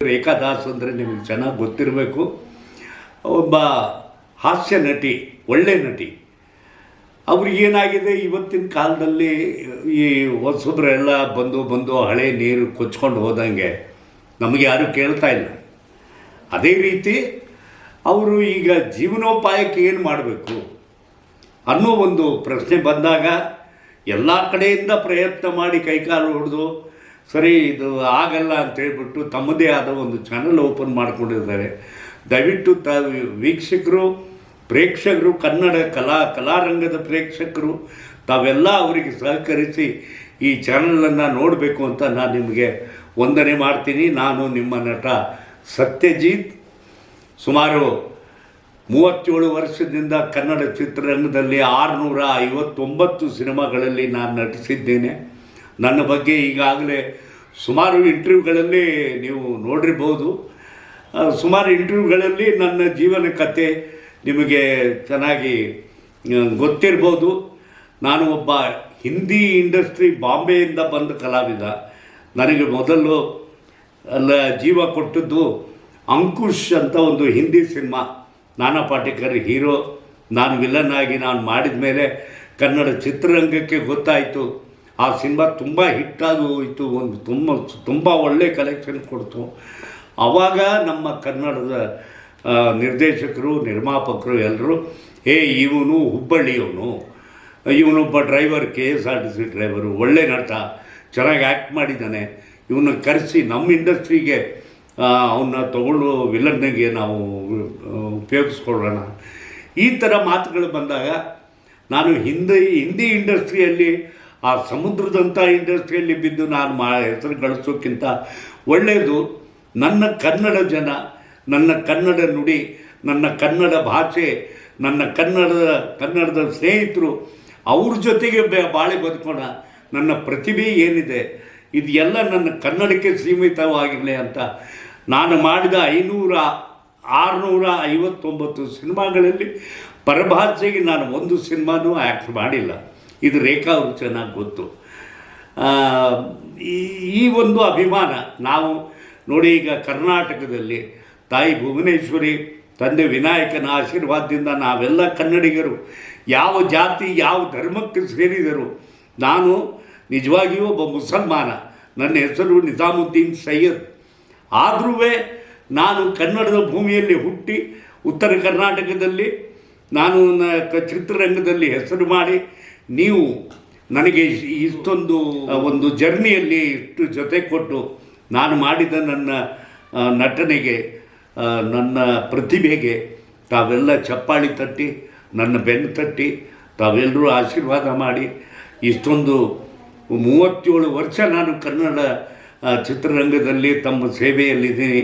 ರೇಖಾ ದಾಸ್ ಅಂದರೆ ನಿಮಗೆ ಚೆನ್ನಾಗಿ ಗೊತ್ತಿರಬೇಕು. ಒಬ್ಬ ಹಾಸ್ಯ ನಟಿ, ಒಳ್ಳೆ ನಟಿ. ಅವ್ರಿಗೇನಾಗಿದೆ, ಇವತ್ತಿನ ಕಾಲದಲ್ಲಿ ಈ ಹೊಸಬ್ರೆಲ್ಲ ಬಂದು ಹಳೆ ನೀರು ಕೊಚ್ಕೊಂಡು ಹೋದಂಗೆ ನಮಗೆ ಯಾರೂ ಕೇಳ್ತಾ ಇಲ್ಲ. ಅದೇ ರೀತಿ ಅವರು ಈಗ ಜೀವನೋಪಾಯಕ್ಕೆ ಏನು ಮಾಡಬೇಕು ಅನ್ನೋ ಒಂದು ಪ್ರಶ್ನೆ ಬಂದಾಗ ಎಲ್ಲ ಕಡೆಯಿಂದ ಪ್ರಯತ್ನ ಮಾಡಿ ಕೈಕಾಲು ಹೊಡೆದು ಸರಿ ಇದು ಆಗಲ್ಲ ಅಂತೇಳ್ಬಿಟ್ಟು ತಮ್ಮದೇ ಆದ ಒಂದು ಚಾನಲ್ ಓಪನ್ ಮಾಡಿಕೊಂಡಿದ್ದಾರೆ. ದಯವಿಟ್ಟು ವೀಕ್ಷಕರು, ಪ್ರೇಕ್ಷಕರು, ಕನ್ನಡ ಕಲಾರಂಗದ ಪ್ರೇಕ್ಷಕರು ತಾವೆಲ್ಲ ಅವರಿಗೆ ಸಹಕರಿಸಿ ಈ ಚಾನಲನ್ನು ನೋಡಬೇಕು ಅಂತ ನಾನು ನಿಮಗೆ ವಂದನೆ ಮಾಡ್ತೀನಿ. ನಾನು ನಿಮ್ಮ ನಟ ಸತ್ಯಜಿತ್. ಸುಮಾರು 37 ವರ್ಷದಿಂದ ಕನ್ನಡ ಚಿತ್ರರಂಗದಲ್ಲಿ 659 ಸಿನಿಮಾಗಳಲ್ಲಿ ನಾನು ನಟಿಸಿದ್ದೇನೆ. ನನ್ನ ಬಗ್ಗೆ ಈಗಾಗಲೇ ಸುಮಾರು ಇಂಟರ್ವ್ಯೂಗಳಲ್ಲಿ ನೀವು ನೋಡಿರ್ಬೋದು. ಸುಮಾರು ಇಂಟರ್ವ್ಯೂಗಳಲ್ಲಿ ನನ್ನ ಜೀವನ ಕಥೆ ನಿಮಗೆ ಚೆನ್ನಾಗಿ ಗೊತ್ತಿರ್ಬೋದು. ನಾನು ಒಬ್ಬ ಹಿಂದಿ ಇಂಡಸ್ಟ್ರಿ ಬಾಂಬೆಯಿಂದ ಬಂದ ಕಲಾವಿದ. ನನಗೆ ಮೊದಲು ಜೀವ ಕೊಟ್ಟದ್ದು ಅಂಕುಶ್ ಅಂತ ಒಂದು ಹಿಂದಿ ಸಿನಿಮಾ. ನಾನಾ ಪಾಟೇಕರ್ ಹೀರೋ, ನಾನು ವಿಲನ್ ಆಗಿ ನಾನು ಮಾಡಿದ ಮೇಲೆ ಕನ್ನಡ ಚಿತ್ರರಂಗಕ್ಕೆ ಗೊತ್ತಾಯಿತು. ಆ ಸಿನಿಮಾ ತುಂಬ ಹಿಟ್ಟಾಗಿ ಹೋಯಿತು, ಒಂದು ತುಂಬ ಒಳ್ಳೆ ಕಲೆಕ್ಷನ್ ಕೊಡ್ತು. ಆವಾಗ ನಮ್ಮ ಕನ್ನಡದ ನಿರ್ದೇಶಕರು, ನಿರ್ಮಾಪಕರು ಎಲ್ಲರೂ ಇವನು ಹುಬ್ಬಳ್ಳಿಯವನು, ಇವನೊಬ್ಬ ಡ್ರೈವರ್, KSRTC ಡ್ರೈವರು, ಒಳ್ಳೆ ನಟ, ಚೆನ್ನಾಗಿ ಆ್ಯಕ್ಟ್ ಮಾಡಿದ್ದಾನೆ, ಇವನ್ನ ಕರೆಸಿ ನಮ್ಮ ಇಂಡಸ್ಟ್ರಿಗೆ ಅವನ್ನ ತಗೊಳ್ಳೋ ವಿಲನ್ನಿಗೆ ನಾವು ಉಪಯೋಗಿಸ್ಕೊಳ್ಳೋಣ. ಈ ಥರ ಮಾತುಗಳು ಬಂದಾಗ ನಾನು ಹಿಂದಿ ಇಂಡಸ್ಟ್ರಿಯಲ್ಲಿ, ಆ ಸಮುದ್ರದಂಥ ಇಂಡಸ್ಟ್ರಿಯಲ್ಲಿ ಬಿದ್ದು ನಾನು ಹೆಸರು ಗಳಿಸೋಕ್ಕಿಂತ ಒಳ್ಳೆಯದು ನನ್ನ ಕನ್ನಡ ಜನ, ನನ್ನ ಕನ್ನಡ ನುಡಿ, ನನ್ನ ಕನ್ನಡ ಭಾಷೆ, ನನ್ನ ಕನ್ನಡದ ಸ್ನೇಹಿತರು, ಅವ್ರ ಜೊತೆಗೆ ಬಾಳೆ ಬದುಕೋಣ. ನನ್ನ ಪ್ರತಿಭೆ ಏನಿದೆ ಇದು ಎಲ್ಲ ನನ್ನ ಕನ್ನಡಕ್ಕೆ ಸೀಮಿತವಾಗಿರಲಿ ಅಂತ ನಾನು ಮಾಡಿದ 659 ಸಿನಿಮಾಗಳಲ್ಲಿ ಪರಭಾಷೆಗೆ ನಾನು ಒಂದು ಸಿನಿಮಾನೂ ಆ್ಯಕ್ಟ್ ಮಾಡಿಲ್ಲ. ಇದು ರೇಖಾ ಅವ್ರಿಗೆ ಚೆನ್ನಾಗಿ ಗೊತ್ತು. ಈ ಒಂದು ಅಭಿಮಾನ ನಾವು ನೋಡಿ, ಈಗ ಕರ್ನಾಟಕದಲ್ಲಿ ತಾಯಿ ಭುವನೇಶ್ವರಿ, ತಂದೆ ವಿನಾಯಕನ ಆಶೀರ್ವಾದದಿಂದ ನಾವೆಲ್ಲ ಕನ್ನಡಿಗರು ಯಾವ ಜಾತಿ ಯಾವ ಧರ್ಮಕ್ಕೆ ಸೇರಿದರು. ನಾನು ನಿಜವಾಗಿಯೂ ಒಬ್ಬ ಮುಸಲ್ಮಾನ, ನನ್ನ ಹೆಸರು ನಿಜಾಮುದ್ದೀನ್ ಸೈಯದ್. ಆದರೂ ನಾನು ಕನ್ನಡದ ಭೂಮಿಯಲ್ಲಿ ಹುಟ್ಟಿ ಉತ್ತರ ಕರ್ನಾಟಕದಲ್ಲಿ ನಾನು ಚಿತ್ರರಂಗದಲ್ಲಿ ಹೆಸರು ಮಾಡಿ, ನೀವು ನನಗೆ ಇಷ್ಟೊಂದು ಒಂದು ಜರ್ನಿಯಲ್ಲಿ ಇಷ್ಟು ಜೊತೆ ಕೊಟ್ಟು ನಾನು ಮಾಡಿದ ನನ್ನ ನಟನೆಗೆ, ನನ್ನ ಪ್ರತಿಭೆಗೆ ತಾವೆಲ್ಲ ಚಪ್ಪಾಳಿ ತಟ್ಟಿ, ನನ್ನ ಬೆನ್ನು ತಟ್ಟಿ, ತಾವೆಲ್ಲರೂ ಆಶೀರ್ವಾದ ಮಾಡಿ, ಇಷ್ಟೊಂದು 37 ವರ್ಷ ನಾನು ಕನ್ನಡ ಚಿತ್ರರಂಗದಲ್ಲಿ ತಮ್ಮ ಸೇವೆಯಲ್ಲಿದ್ದೀನಿ.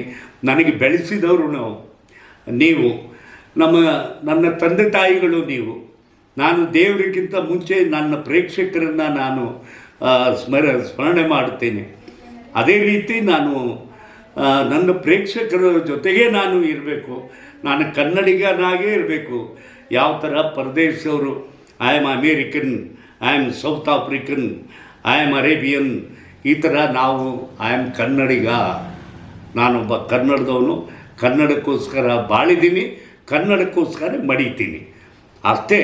ನನಗೆ ಬೆಳೆಸಿದವರು ನೀವು, ನನ್ನ ತಂದೆ ತಾಯಿಗಳು ನೀವು. ನಾನು ದೇವರಿಗಿಂತ ಮುಂಚೆ ನನ್ನ ಪ್ರೇಕ್ಷಕರನ್ನು ನಾನು ಸ್ಮರಣೆ ಮಾಡುತ್ತೇನೆ. ಅದೇ ರೀತಿ ನಾನು ನನ್ನ ಪ್ರೇಕ್ಷಕರ ಜೊತೆಗೇ ನಾನು ಇರಬೇಕು. ನಾನು ಕನ್ನಡಿಗನಾಗೇ ಇರಬೇಕು. ಯಾವ ಥರ ಪರದೇಶವರು I am American, I am South African, I am Arabian, ಈ ಥರ ನಾವು ಐ ಆಮ್ ಕನ್ನಡಿಗ. ನಾನೊಬ್ಬ ಕನ್ನಡದವನು, ಕನ್ನಡಕ್ಕೋಸ್ಕರ ಬಾಳಿದ್ದೀನಿ, ಕನ್ನಡಕ್ಕೋಸ್ಕರ ಮಡಿತೀನಿ. ಅಷ್ಟೇ.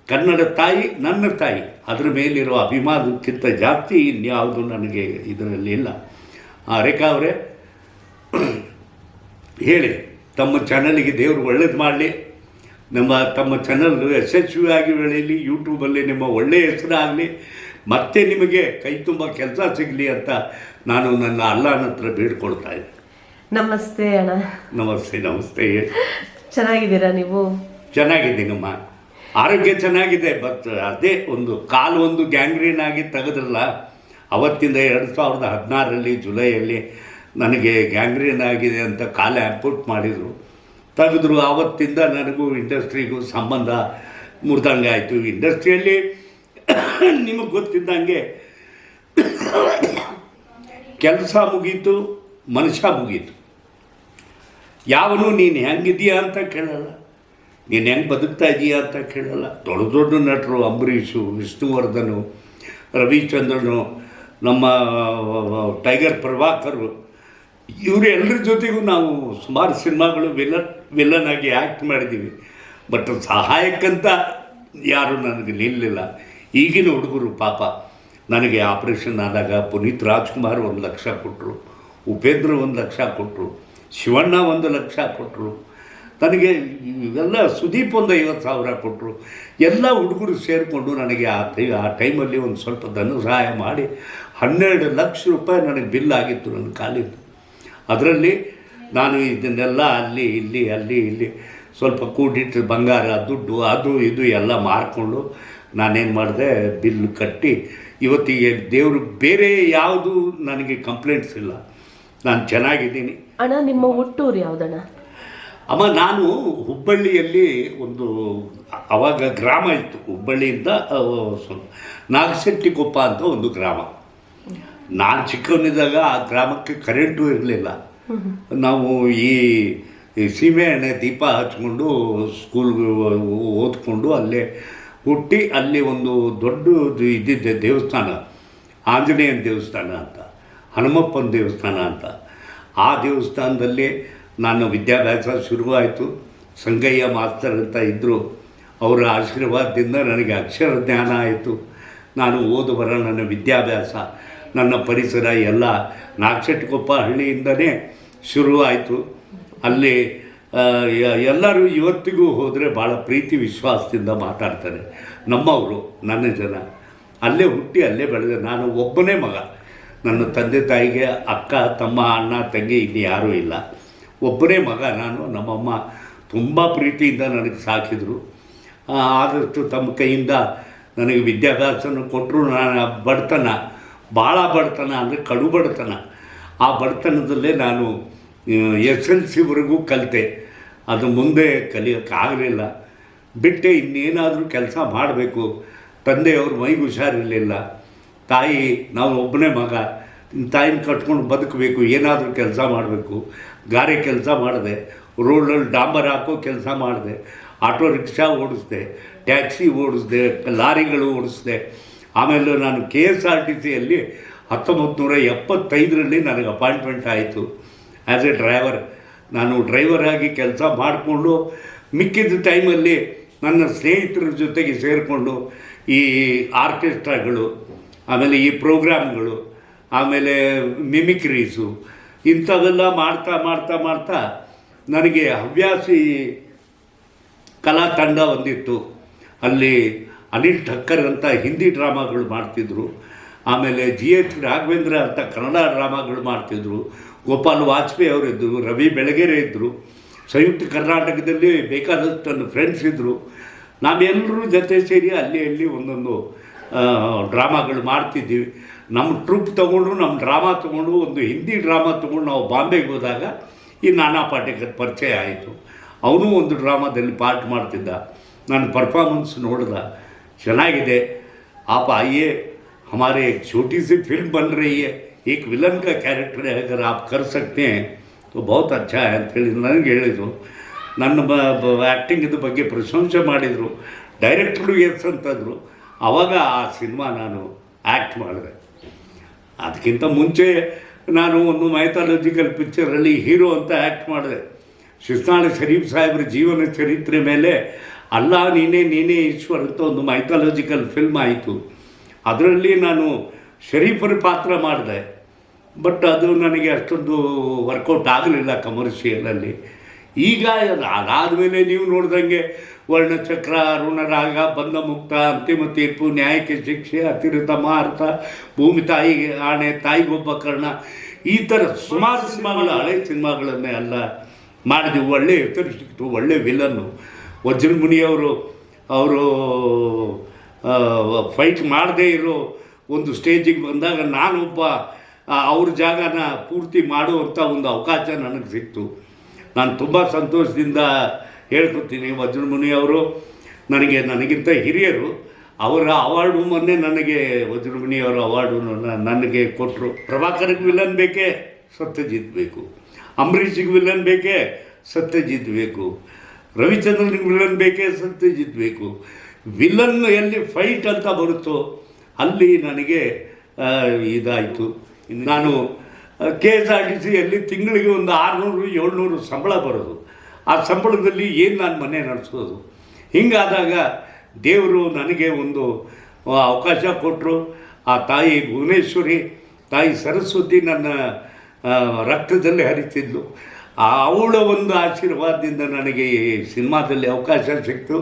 ಕನ್ನಡ ತಾಯಿ ನನ್ನ ತಾಯಿ, ಅದರ ಮೇಲಿರೋ ಅಭಿಮಾನಕ್ಕಿಂತ ಜಾಸ್ತಿ ಇನ್ಯಾವುದು ನನಗೆ ಇದರಲ್ಲಿ ಇಲ್ಲ. ರೇಖಾ ಅವರೇ, ಹೇಳಿ, ತಮ್ಮ ಚಾನಲ್ಗೆ ದೇವರು ಒಳ್ಳೇದು ಮಾಡಲಿ, ತಮ್ಮ ಚಾನಲ್ ಯಶಸ್ವಿಯಾಗಿ ಬೆಳೀಲಿ, ಯೂಟ್ಯೂಬಲ್ಲಿ ನಿಮ್ಮ ಒಳ್ಳೆಯ ಹೆಸರಾಗಲಿ, ಮತ್ತೆ ನಿಮಗೆ ಕೈ ತುಂಬ ಕೆಲಸ ಸಿಗಲಿ ಅಂತ ನಾನು ನನ್ನ ಅಲ್ಲನ ಹತ್ರ ಬೇಡ್ಕೊಳ್ತಾ ಇದ್ದೆ. ನಮಸ್ತೆ ಅಣ್ಣ. ನಮಸ್ತೆ. ಚೆನ್ನಾಗಿದ್ದೀರಾ ನೀವು? ಚೆನ್ನಾಗಿದ್ದೀನಮ್ಮ, ಆರೋಗ್ಯ ಚೆನ್ನಾಗಿದೆ. ಬಟ್ ಅದೇ ಕಾಲು ಗ್ಯಾಂಗ್ರೀನ್ ಆಗಿ ತೆಗೆದ್ರಲ್ಲ, ಅವತ್ತಿಂದ 2016 ಜುಲೈಯಲ್ಲಿ ನನಗೆ ಗ್ಯಾಂಗ್ರೀನ್ ಆಗಿದೆ ಅಂತ ಕಾಲು ಆ್ಯಂಪುಟ್ ಮಾಡಿದರು, ತೆಗೆದ್ರು. ಆವತ್ತಿಂದ ನನಗೂ ಇಂಡಸ್ಟ್ರಿಗೂ ಸಂಬಂಧ ಮುರಿದಂಗೆ ಆಯಿತು. ಇಂಡಸ್ಟ್ರಿಯಲ್ಲಿ ನಿಮಗೆ ಗೊತ್ತಿದ್ದಂಗೆ ಕೆಲಸ ಮುಗೀತು, ಮನುಷ್ಯ ಮುಗೀತು. ಯಾವನು ನೀನು ಹೆಂಗಿದೆಯಾ ಅಂತ ಕೇಳಲ್ಲ, ನೀನು ಹೆಂಗೆ ಬದುಕ್ತಾ ಇದೆಯಾ ಅಂತ ಕೇಳಲ್ಲ. ದೊಡ್ಡ ನಟರು ಅಂಬರೀಷು, ವಿಷ್ಣುವರ್ಧನು, ರವಿಚಂದ್ರನು, ನಮ್ಮ ಟೈಗರ್ ಪ್ರಭಾಕರು, ಇವರು ಎಲ್ಲರ ಜೊತೆಗೂ ನಾವು ಸುಮಾರು ಸಿನಿಮಾಗಳು ವಿಲನ್ ಆಗಿ ಆ್ಯಕ್ಟ್ ಮಾಡಿದ್ದೀವಿ. ಬಟ್ ಸಹಾಯಕ್ಕಂತ ಯಾರೂ ನನಗೆ ನಿಲ್ಲಲಿಲ್ಲ. ಈಗಿನ ಹುಡುಗರು ಪಾಪ ನನಗೆ ಆಪ್ರೇಷನ್ ಆದಾಗ ಪುನೀತ್ ರಾಜ್ಕುಮಾರ್ 1 ಲಕ್ಷ ಕೊಟ್ಟರು, ಉಪೇಂದ್ರ 1 ಲಕ್ಷ ಕೊಟ್ಟರು, ಶಿವಣ್ಣ 1 ಲಕ್ಷ ಕೊಟ್ಟರು, ನನಗೆ ಇವೆಲ್ಲ ಸುದೀಪ್ 50,000 ಕೊಟ್ಟರು. ಎಲ್ಲ ಹುಡುಗರು ಸೇರಿಕೊಂಡು ನನಗೆ ಆ ಟೈಮಲ್ಲಿ ಒಂದು ಸ್ವಲ್ಪ ಧನ ಸಹಾಯ ಮಾಡಿ 12 ಲಕ್ಷ ರೂಪಾಯಿ ನನಗೆ ಬಿಲ್ ಆಗಿತ್ತು ನನ್ನ ಕಾಲಿಂದು. ಅದರಲ್ಲಿ ನಾನು ಇದನ್ನೆಲ್ಲ ಅಲ್ಲಿ ಇಲ್ಲಿ ಸ್ವಲ್ಪ ಕೂಡಿಟ್ಟು ಬಂಗಾರ ದುಡ್ಡು ಅದು ಇದು ಎಲ್ಲ ಮಾರಿಕೊಂಡು ನಾನೇನು ಮಾಡಿದೆ, ಬಿಲ್ ಕಟ್ಟಿ ಇವತ್ತಿಗೆ ದೇವರು ಬೇರೆ ಯಾವುದು ನನಗೆ ಕಂಪ್ಲೇಂಟ್ಸ್ ಇಲ್ಲ, ನಾನು ಚೆನ್ನಾಗಿದ್ದೀನಿ. ಅಣ್ಣ ನಿಮ್ಮ ಹುಟ್ಟೂರು ಯಾವುದಣ್ಣ? ಅಮ್ಮ ನಾನು ಹುಬ್ಬಳ್ಳಿಯಲ್ಲಿ ಒಂದು ಆವಾಗ ಗ್ರಾಮ ಇತ್ತು, ಹುಬ್ಬಳ್ಳಿಯಿಂದ ನಾಗಶೆಟ್ಟಿಕೊಪ್ಪ ಅಂತ ಒಂದು ಗ್ರಾಮ. ನಾನು ಚಿಕ್ಕವನಿದ್ದಾಗ ಆ ಗ್ರಾಮಕ್ಕೆ ಕರೆಂಟು ಇರಲಿಲ್ಲ. ನಾವು ಈ ಸೀಮೆ ಎಣ್ಣೆ ದೀಪ ಹಚ್ಕೊಂಡು ಸ್ಕೂಲ್ಗೆ ಓದ್ಕೊಂಡು ಅಲ್ಲೇ ಹುಟ್ಟಿ ಅಲ್ಲಿ ಒಂದು ದೊಡ್ಡದು ಇದ್ದಿದ್ದೆ ದೇವಸ್ಥಾನ, ಆಂಜನೇಯನ ದೇವಸ್ಥಾನ ಅಂತ, ಹನುಮಪ್ಪನ ದೇವಸ್ಥಾನ ಅಂತ. ಆ ದೇವಸ್ಥಾನದಲ್ಲಿ ನಾನು ವಿದ್ಯಾಭ್ಯಾಸ ಶುರುವಾಯಿತು. ಸಂಗಯ್ಯ ಮಾಸ್ತರ್ ಅಂತ ಇದ್ದರು, ಅವರ ಆಶೀರ್ವಾದದಿಂದ ನನಗೆ ಅಕ್ಷರ ಜ್ಞಾನ ಆಯಿತು. ನಾನು ಓದುವರ ನನ್ನ ವಿದ್ಯಾಭ್ಯಾಸ, ನನ್ನ ಪರಿಸರ ಎಲ್ಲ ನಾಗಶೆಟ್ಟಿಕೊಪ್ಪ ಹಳ್ಳಿಯಿಂದನೇ ಶುರುವಾಯಿತು. ಅಲ್ಲಿ ಎಲ್ಲರೂ ಇವತ್ತಿಗೂ ಹೋದರೆ ಭಾಳ ಪ್ರೀತಿ ವಿಶ್ವಾಸದಿಂದ ಮಾತಾಡ್ತಾರೆ. ನಮ್ಮವರು, ನನ್ನ ಜನ. ಅಲ್ಲೇ ಹುಟ್ಟಿ ಅಲ್ಲೇ ಬೆಳೆದೆ. ನಾನು ಒಬ್ಬನೇ ಮಗ. ನನ್ನ ತಂದೆ ತಾಯಿಗೆ ಅಕ್ಕ ತಮ್ಮ ಅಣ್ಣ ತಂಗಿ ಇನ್ನು ಯಾರೂ ಇಲ್ಲ. ಒಬ್ಬನೇ ಮಗ ನಾನು. ನಮ್ಮಮ್ಮ ತುಂಬ ಪ್ರೀತಿಯಿಂದ ನನಗೆ ಸಾಕಿದರು. ಆದಷ್ಟು ತಮ್ಮ ಕೈಯಿಂದ ನನಗೆ ವಿದ್ಯಾಭ್ಯಾಸನ ಕೊಟ್ಟರು. ನಾನು ಬಡತನ, ಭಾಳ ಬಡತನ ಅಂದರೆ ಕಡು ಬಡತನ. ಆ ಬಡತನದಲ್ಲೇ ನಾನು SLCವರೆಗೂ ಕಲಿತೆ. ಅದು ಮುಂದೆ ಕಲಿಯೋಕ್ಕಾಗಲಿಲ್ಲ, ಬಿಟ್ಟೆ. ಇನ್ನೇನಾದರೂ ಕೆಲಸ ಮಾಡಬೇಕು. ತಂದೆಯವ್ರ ಮೈಗೆ ಹುಷಾರಿರಲಿಲ್ಲ. ತಾಯಿ, ನಾವು ಒಬ್ಬನೇ ಮಗ, ತಾಯಿನ ಕಟ್ಕೊಂಡು ಬದುಕಬೇಕು, ಏನಾದರೂ ಕೆಲಸ ಮಾಡಬೇಕು. ಗಾರೆ ಕೆಲಸ ಮಾಡಿದೆ, ರೋಡಲ್ಲಿ ಡಾಂಬರ್ ಹಾಕೋ ಕೆಲಸ ಮಾಡಿದೆ, ಆಟೋ ರಿಕ್ಷಾ ಓಡಿಸ್ದೆ, ಟ್ಯಾಕ್ಸಿ ಓಡಿಸ್ದೆ, ಲಾರಿಗಳು ಓಡಿಸ್ದೆ. ಆಮೇಲೆ ನಾನು KSRTCಯಲ್ಲಿ 1975ರಲ್ಲಿ ನನಗೆ ಅಪಾಯಿಂಟ್ಮೆಂಟ್ ಆಯಿತು ಆ್ಯಸ್ ಎ ಡ್ರೈವರ್. ನಾನು ಡ್ರೈವರ್ ಆಗಿ ಕೆಲಸ ಮಾಡಿಕೊಂಡು ಮಿಕ್ಕಿದ ಟೈಮಲ್ಲಿ ನನ್ನ ಸ್ನೇಹಿತರ ಜೊತೆಗೆ ಸೇರಿಕೊಂಡು ಈ ಆರ್ಕೆಸ್ಟ್ರಾಗಳು, ಆಮೇಲೆ ಈ ಪ್ರೋಗ್ರಾಮ್ಗಳು, ಆಮೇಲೆ ಮಿಮಿಕ್ರೀಸು ಇಂಥವೆಲ್ಲ ಮಾಡ್ತಾ ನನಗೆ ಹವ್ಯಾಸಿ ಕಲಾ ತಂಡ ಒಂದಿತ್ತು. ಅಲ್ಲಿ ಅನಿಲ್ ಠಕ್ಕರ್ ಅಂತ ಹಿಂದಿ ಡ್ರಾಮಾಗಳು ಮಾಡ್ತಿದ್ರು. ಆಮೇಲೆ GH ರಾಘವೇಂದ್ರ ಅಂತ ಕನ್ನಡ ಡ್ರಾಮಾಗಳು ಮಾಡ್ತಿದ್ರು. ಗೋಪಾಲ್ ವಾಜಪೇಯಿ ಅವರಿದ್ದರು, ರವಿ ಬೆಳಗೆರೆ ಇದ್ದರು. ಸಂಯುಕ್ತ ಕರ್ನಾಟಕದಲ್ಲಿ ಬೇಕಾದಷ್ಟು ನನ್ನ ಫ್ರೆಂಡ್ಸ್ ಇದ್ದರು. ನಾವೆಲ್ಲರೂ ಜೊತೆ ಸೇರಿ ಅಲ್ಲಿ ಒಂದೊಂದು ಡ್ರಾಮಾಗಳು ಮಾಡ್ತಿದ್ದೀವಿ. ನಮ್ಮ ಟ್ರೂಪ್ ತೊಗೊಂಡು, ನಮ್ಮ ಡ್ರಾಮಾ ತೊಗೊಂಡು, ಒಂದು ಹಿಂದಿ ಡ್ರಾಮಾ ತೊಗೊಂಡು ನಾವು ಬಾಂಬೆಗೆ ಹೋದಾಗ ಈ ನಾನಾ ಪಾಟೇಕರ್ ಪರಿಚಯ ಆಯಿತು. ಅವನು ಒಂದು ಡ್ರಾಮಾದಲ್ಲಿ ಪಾರ್ಟ್ ಮಾಡ್ತಿದ್ದ. ನಾನು ಪರ್ಫಾರ್ಮೆನ್ಸ್ ನೋಡ್ದೆ, ಚೆನ್ನಾಗಿದೆ. आप आइए, हमारे एक छोटी सी फिल्म बन रही है, एक विलन का कैरेक्टर है, अगर आप कर सकते हैं तो बहुत अच्छा है ಅಂತೇಳಿ ನನಗೆ ಹೇಳಿದರು. ನನ್ನ ಆ್ಯಕ್ಟಿಂಗಿದ ಬಗ್ಗೆ ಪ್ರಶಂಸೆ ಮಾಡಿದರು. ಡೈರೆಕ್ಟ್ರು ಎಸ್ ಅಂತಂದರು. ಆವಾಗ ಆ ಸಿನಿಮಾ ನಾನು ಆ್ಯಕ್ಟ್ ಮಾಡಿದೆ. ಅದಕ್ಕಿಂತ ಮುಂಚೆ ನಾನು ಒಂದು ಮೈಥಾಲಜಿಕಲ್ ಪಿಕ್ಚರಲ್ಲಿ ಹೀರೋ ಅಂತ ಆ್ಯಕ್ಟ್ ಮಾಡಿದೆ. ಶಿಸ್ನಾಳ ಶರೀಫ್ ಸಾಹೇಬ್ರ ಜೀವನ ಚರಿತ್ರೆ ಮೇಲೆ ಅಲ್ಲಾ ನೀನೇ ಈಶ್ವರ್ ಅಂತ ಒಂದು ಮೈಥಾಲಜಿಕಲ್ ಫಿಲ್ಮ್ ಆಯಿತು. ಅದರಲ್ಲಿ ನಾನು ಶರೀಫರ ಪಾತ್ರ ಮಾಡಿದೆ. ಬಟ್ ಅದು ನನಗೆ ಅಷ್ಟೊಂದು ವರ್ಕೌಟ್ ಆಗಲಿಲ್ಲ ಕಮರ್ಷಿಯಲಲ್ಲಿ. ಈಗ ಅದಾದಮೇಲೆ ನೀವು ನೋಡ್ದಂಗೆ ವರ್ಣಚಕ್ರ, ಋಣರಾಗ, ಬಂಧಮುಕ್ತ, ಅಂತಿಮ ತೀರ್ಪು, ನ್ಯಾಯಕ್ಕೆ ಶಿಕ್ಷೆ, ಅತಿರಿತ ಮಾರ್ಥ, ಭೂಮಿ ತಾಯಿಗೆ ಆಣೆ, ತಾಯಿಗೊಬ್ಬ ಕರ್ಣ, ಈ ಥರ ಸುಮಾರು ಸಿನಿಮಾಗಳು, ಹಳೆ ಸಿನಿಮಾಗಳನ್ನೇ ಎಲ್ಲ ಮಾಡಿದ್ವಿ. ಒಳ್ಳೆ ಹೆಸರು ಸಿಕ್ತು, ಒಳ್ಳೆ ವಿಲನ್ನು. ವಜ್ರಮುನಿಯವರು ಫೈಟ್ ಮಾಡದೇ ಇರೋ ಒಂದು ಸ್ಟೇಜಿಗೆ ಬಂದಾಗ ನಾನೊಬ್ಬ ಅವ್ರ ಜಾಗನ ಪೂರ್ತಿ ಮಾಡುವಂಥ ಒಂದು ಅವಕಾಶ ನನಗೆ ಸಿಕ್ತು. ನಾನು ತುಂಬ ಸಂತೋಷದಿಂದ ಹೇಳ್ಕೊತೀನಿ. ವಜ್ರಮುನಿಯವರು ನನಗಿಂತ ಹಿರಿಯರು. ಅವರ ಅವಾರ್ಡು ಮೊನ್ನೆ ನನಗೆ ವಜ್ರಮುನಿಯವರ ಅವಾರ್ಡು ನನಗೆ ಕೊಟ್ಟರು. ಪ್ರಭಾಕರ್ಗೆ ವಿಲನ್ ಬೇಕೇ, ಸತ್ಯಜಿತ್ ಬೇಕು. ಅಂಬರೀಷಿಗೆ ವಿಲನ್ ಬೇಕೇ, ಸತ್ಯಜಿತ್ ಬೇಕು. ರವಿಚಂದ್ರನಿಗೆ ವಿಲನ್ ಬೇಕೇ, ಸತ್ಯಜಿತ್ ಬೇಕು. ವಿಲನ್ ಎಲ್ಲಿ ಫೈಟ್ ಅಂತ ಬರುತ್ತೋ ಅಲ್ಲಿ ನನಗೆ ಇದಾಯಿತು. ನಾನು ಕೆ ಎಸ್ ಆರ್ ಟಿ ಸಿಯಲ್ಲಿ ತಿಂಗಳಿಗೆ ಒಂದು 600-700 ಸಂಬಳ ಬರೋದು. ಆ ಸಂಬಳದಲ್ಲಿ ಏನು ನಾನು ಮನೆ ನಡೆಸೋದು? ಹಿಂಗಾದಾಗ ದೇವರು ನನಗೆ ಒಂದು ಅವಕಾಶ ಕೊಟ್ಟರು. ಆ ತಾಯಿ ಭುವನೇಶ್ವರಿ, ತಾಯಿ ಸರಸ್ವತಿ ನನ್ನ ರಕ್ತದಲ್ಲಿ ಹರಿತಿದ್ಲು. ಅವಳ ಒಂದು ಆಶೀರ್ವಾದದಿಂದ ನನಗೆ ಈ ಸಿನಿಮಾದಲ್ಲಿ ಅವಕಾಶ ಸಿಕ್ತು.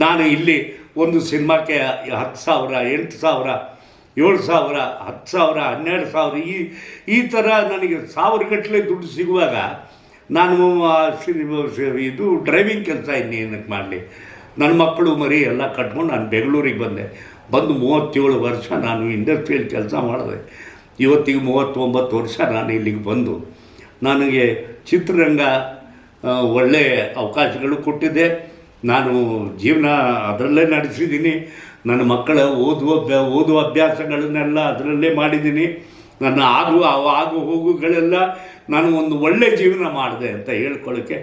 ನಾನು ಇಲ್ಲಿ ಒಂದು ಸಿನಿಮಾಕ್ಕೆ 10,000, 8,000, 7,000, 10,000, 12,000 ಈ ಥರ ನನಗೆ 1,000 ಗಟ್ಟಲೆ ದುಡ್ಡು ಸಿಗುವಾಗ ನಾನು ಇದು ಡ್ರೈವಿಂಗ್ ಕೆಲಸ ಇನ್ನೇನಕ್ಕೆ ಮಾಡಲಿ, ನನ್ನ ಮಕ್ಕಳು ಮರಿ ಎಲ್ಲ ಕಟ್ಕೊಂಡು ನಾನು ಬೆಂಗಳೂರಿಗೆ ಬಂದು 37 ವರ್ಷ ನಾನು ಇಂಡಸ್ಟ್ರಿಯಲ್ಲಿ ಕೆಲಸ ಮಾಡಿದೆ. ಇವತ್ತಿಗೆ 39 ವರ್ಷ ನಾನು ಇಲ್ಲಿಗೆ ಬಂದು ನನಗೆ ಚಿತ್ರರಂಗ ಒಳ್ಳೆಯ ಅವಕಾಶಗಳು ಕೊಟ್ಟಿದೆ. ನಾನು ಜೀವನ ಅದರಲ್ಲೇ ನಡೆಸಿದ್ದೀನಿ. ನನ್ನ ಮಕ್ಕಳ ಓದುವ ಅಭ್ಯಾಸಗಳನ್ನೆಲ್ಲ ಅದರಲ್ಲೇ ಮಾಡಿದ್ದೀನಿ. ನನ್ನ ಆಗು ಹೋಗುಗಳೆಲ್ಲ ನಾನು ಒಂದು ಒಳ್ಳೆಯ ಜೀವನ ಮಾಡಿದೆ ಅಂತ ಹೇಳ್ಕೊಳ್ಳೋಕ್ಕೆ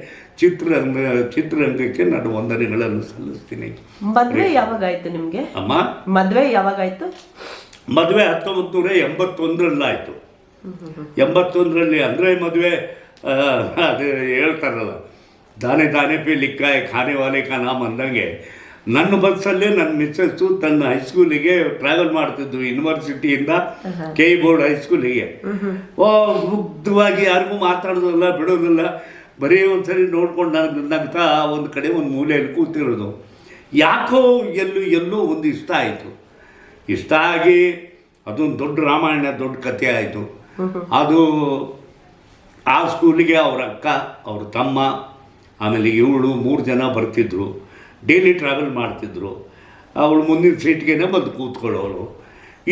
ಚಿತ್ರರಂಗಕ್ಕೆ ನಾನು ವಂದನೆಗಳನ್ನು ಸಲ್ಲಿಸ್ತೀನಿ. ಮದುವೆ ಯಾವಾಗಾಯ್ತು ನಿಮಗೆ? ಅಮ್ಮ, ಮದುವೆ ಯಾವಾಗಾಯ್ತು? ಮದುವೆ 1981ರಲ್ಲಾಯಿತು. 81ರಲ್ಲಿ ಅಂದರೆ ಮದುವೆ ಅದು ಹೇಳ್ತಾರಲ್ಲ, ದಾನೆ ದಾನೆ ಪೇ ಲಿಕ್ಕಾಯ ಖಾನೆ ವಾಲೆ ಕಾ ನಾಮ್ ಅಂದಂಗೆ, ನನ್ನ ಬಸ್ಸಲ್ಲೇ ನನ್ನ ಮಿಸ್ಸಸ್ಸು ತನ್ನ ಹೈಸ್ಕೂಲಿಗೆ ಟ್ರಾವೆಲ್ ಮಾಡ್ತಿದ್ದು ಯೂನಿವರ್ಸಿಟಿಯಿಂದ ಕೆ ಬೋರ್ಡ್ ಹೈಸ್ಕೂಲಿಗೆ. ಮುಗ್ಧವಾಗಿ ಯಾರಿಗೂ ಮಾತಾಡೋದಿಲ್ಲ, ಬಿಡೋದಿಲ್ಲ, ಬರೀ ಒಂದ್ಸರಿ ನೋಡ್ಕೊಂಡು ನಗ್ತಾ ಒಂದು ಕಡೆ ಒಂದು ಮೂಲೆಯಲ್ಲಿ ಕೂತಿರೋದು. ಯಾಕೋ ಎಲ್ಲೂ ಒಂದು ಇಷ್ಟ ಆಯಿತು. ಇಷ್ಟ ಆಗಿ ಅದೊಂದು ದೊಡ್ಡ ರಾಮಾಯಣ, ದೊಡ್ಡ ಕಥೆ ಆಯಿತು. ಅದು ಆ ಸ್ಕೂಲಿಗೆ ಅವ್ರ ಅಕ್ಕ, ಅವ್ರ ತಮ್ಮ, ಆಮೇಲೆ ಇವಳು 3 ಜನ ಬರ್ತಿದ್ರು. ಡೈಲಿ ಟ್ರಾವೆಲ್ ಮಾಡ್ತಿದ್ರು. ಅವಳು ಮುಂದಿನ ಸೀಟ್ಗೆ ಬಂದು ಕೂತ್ಕೊಳ್ಳೋಳು.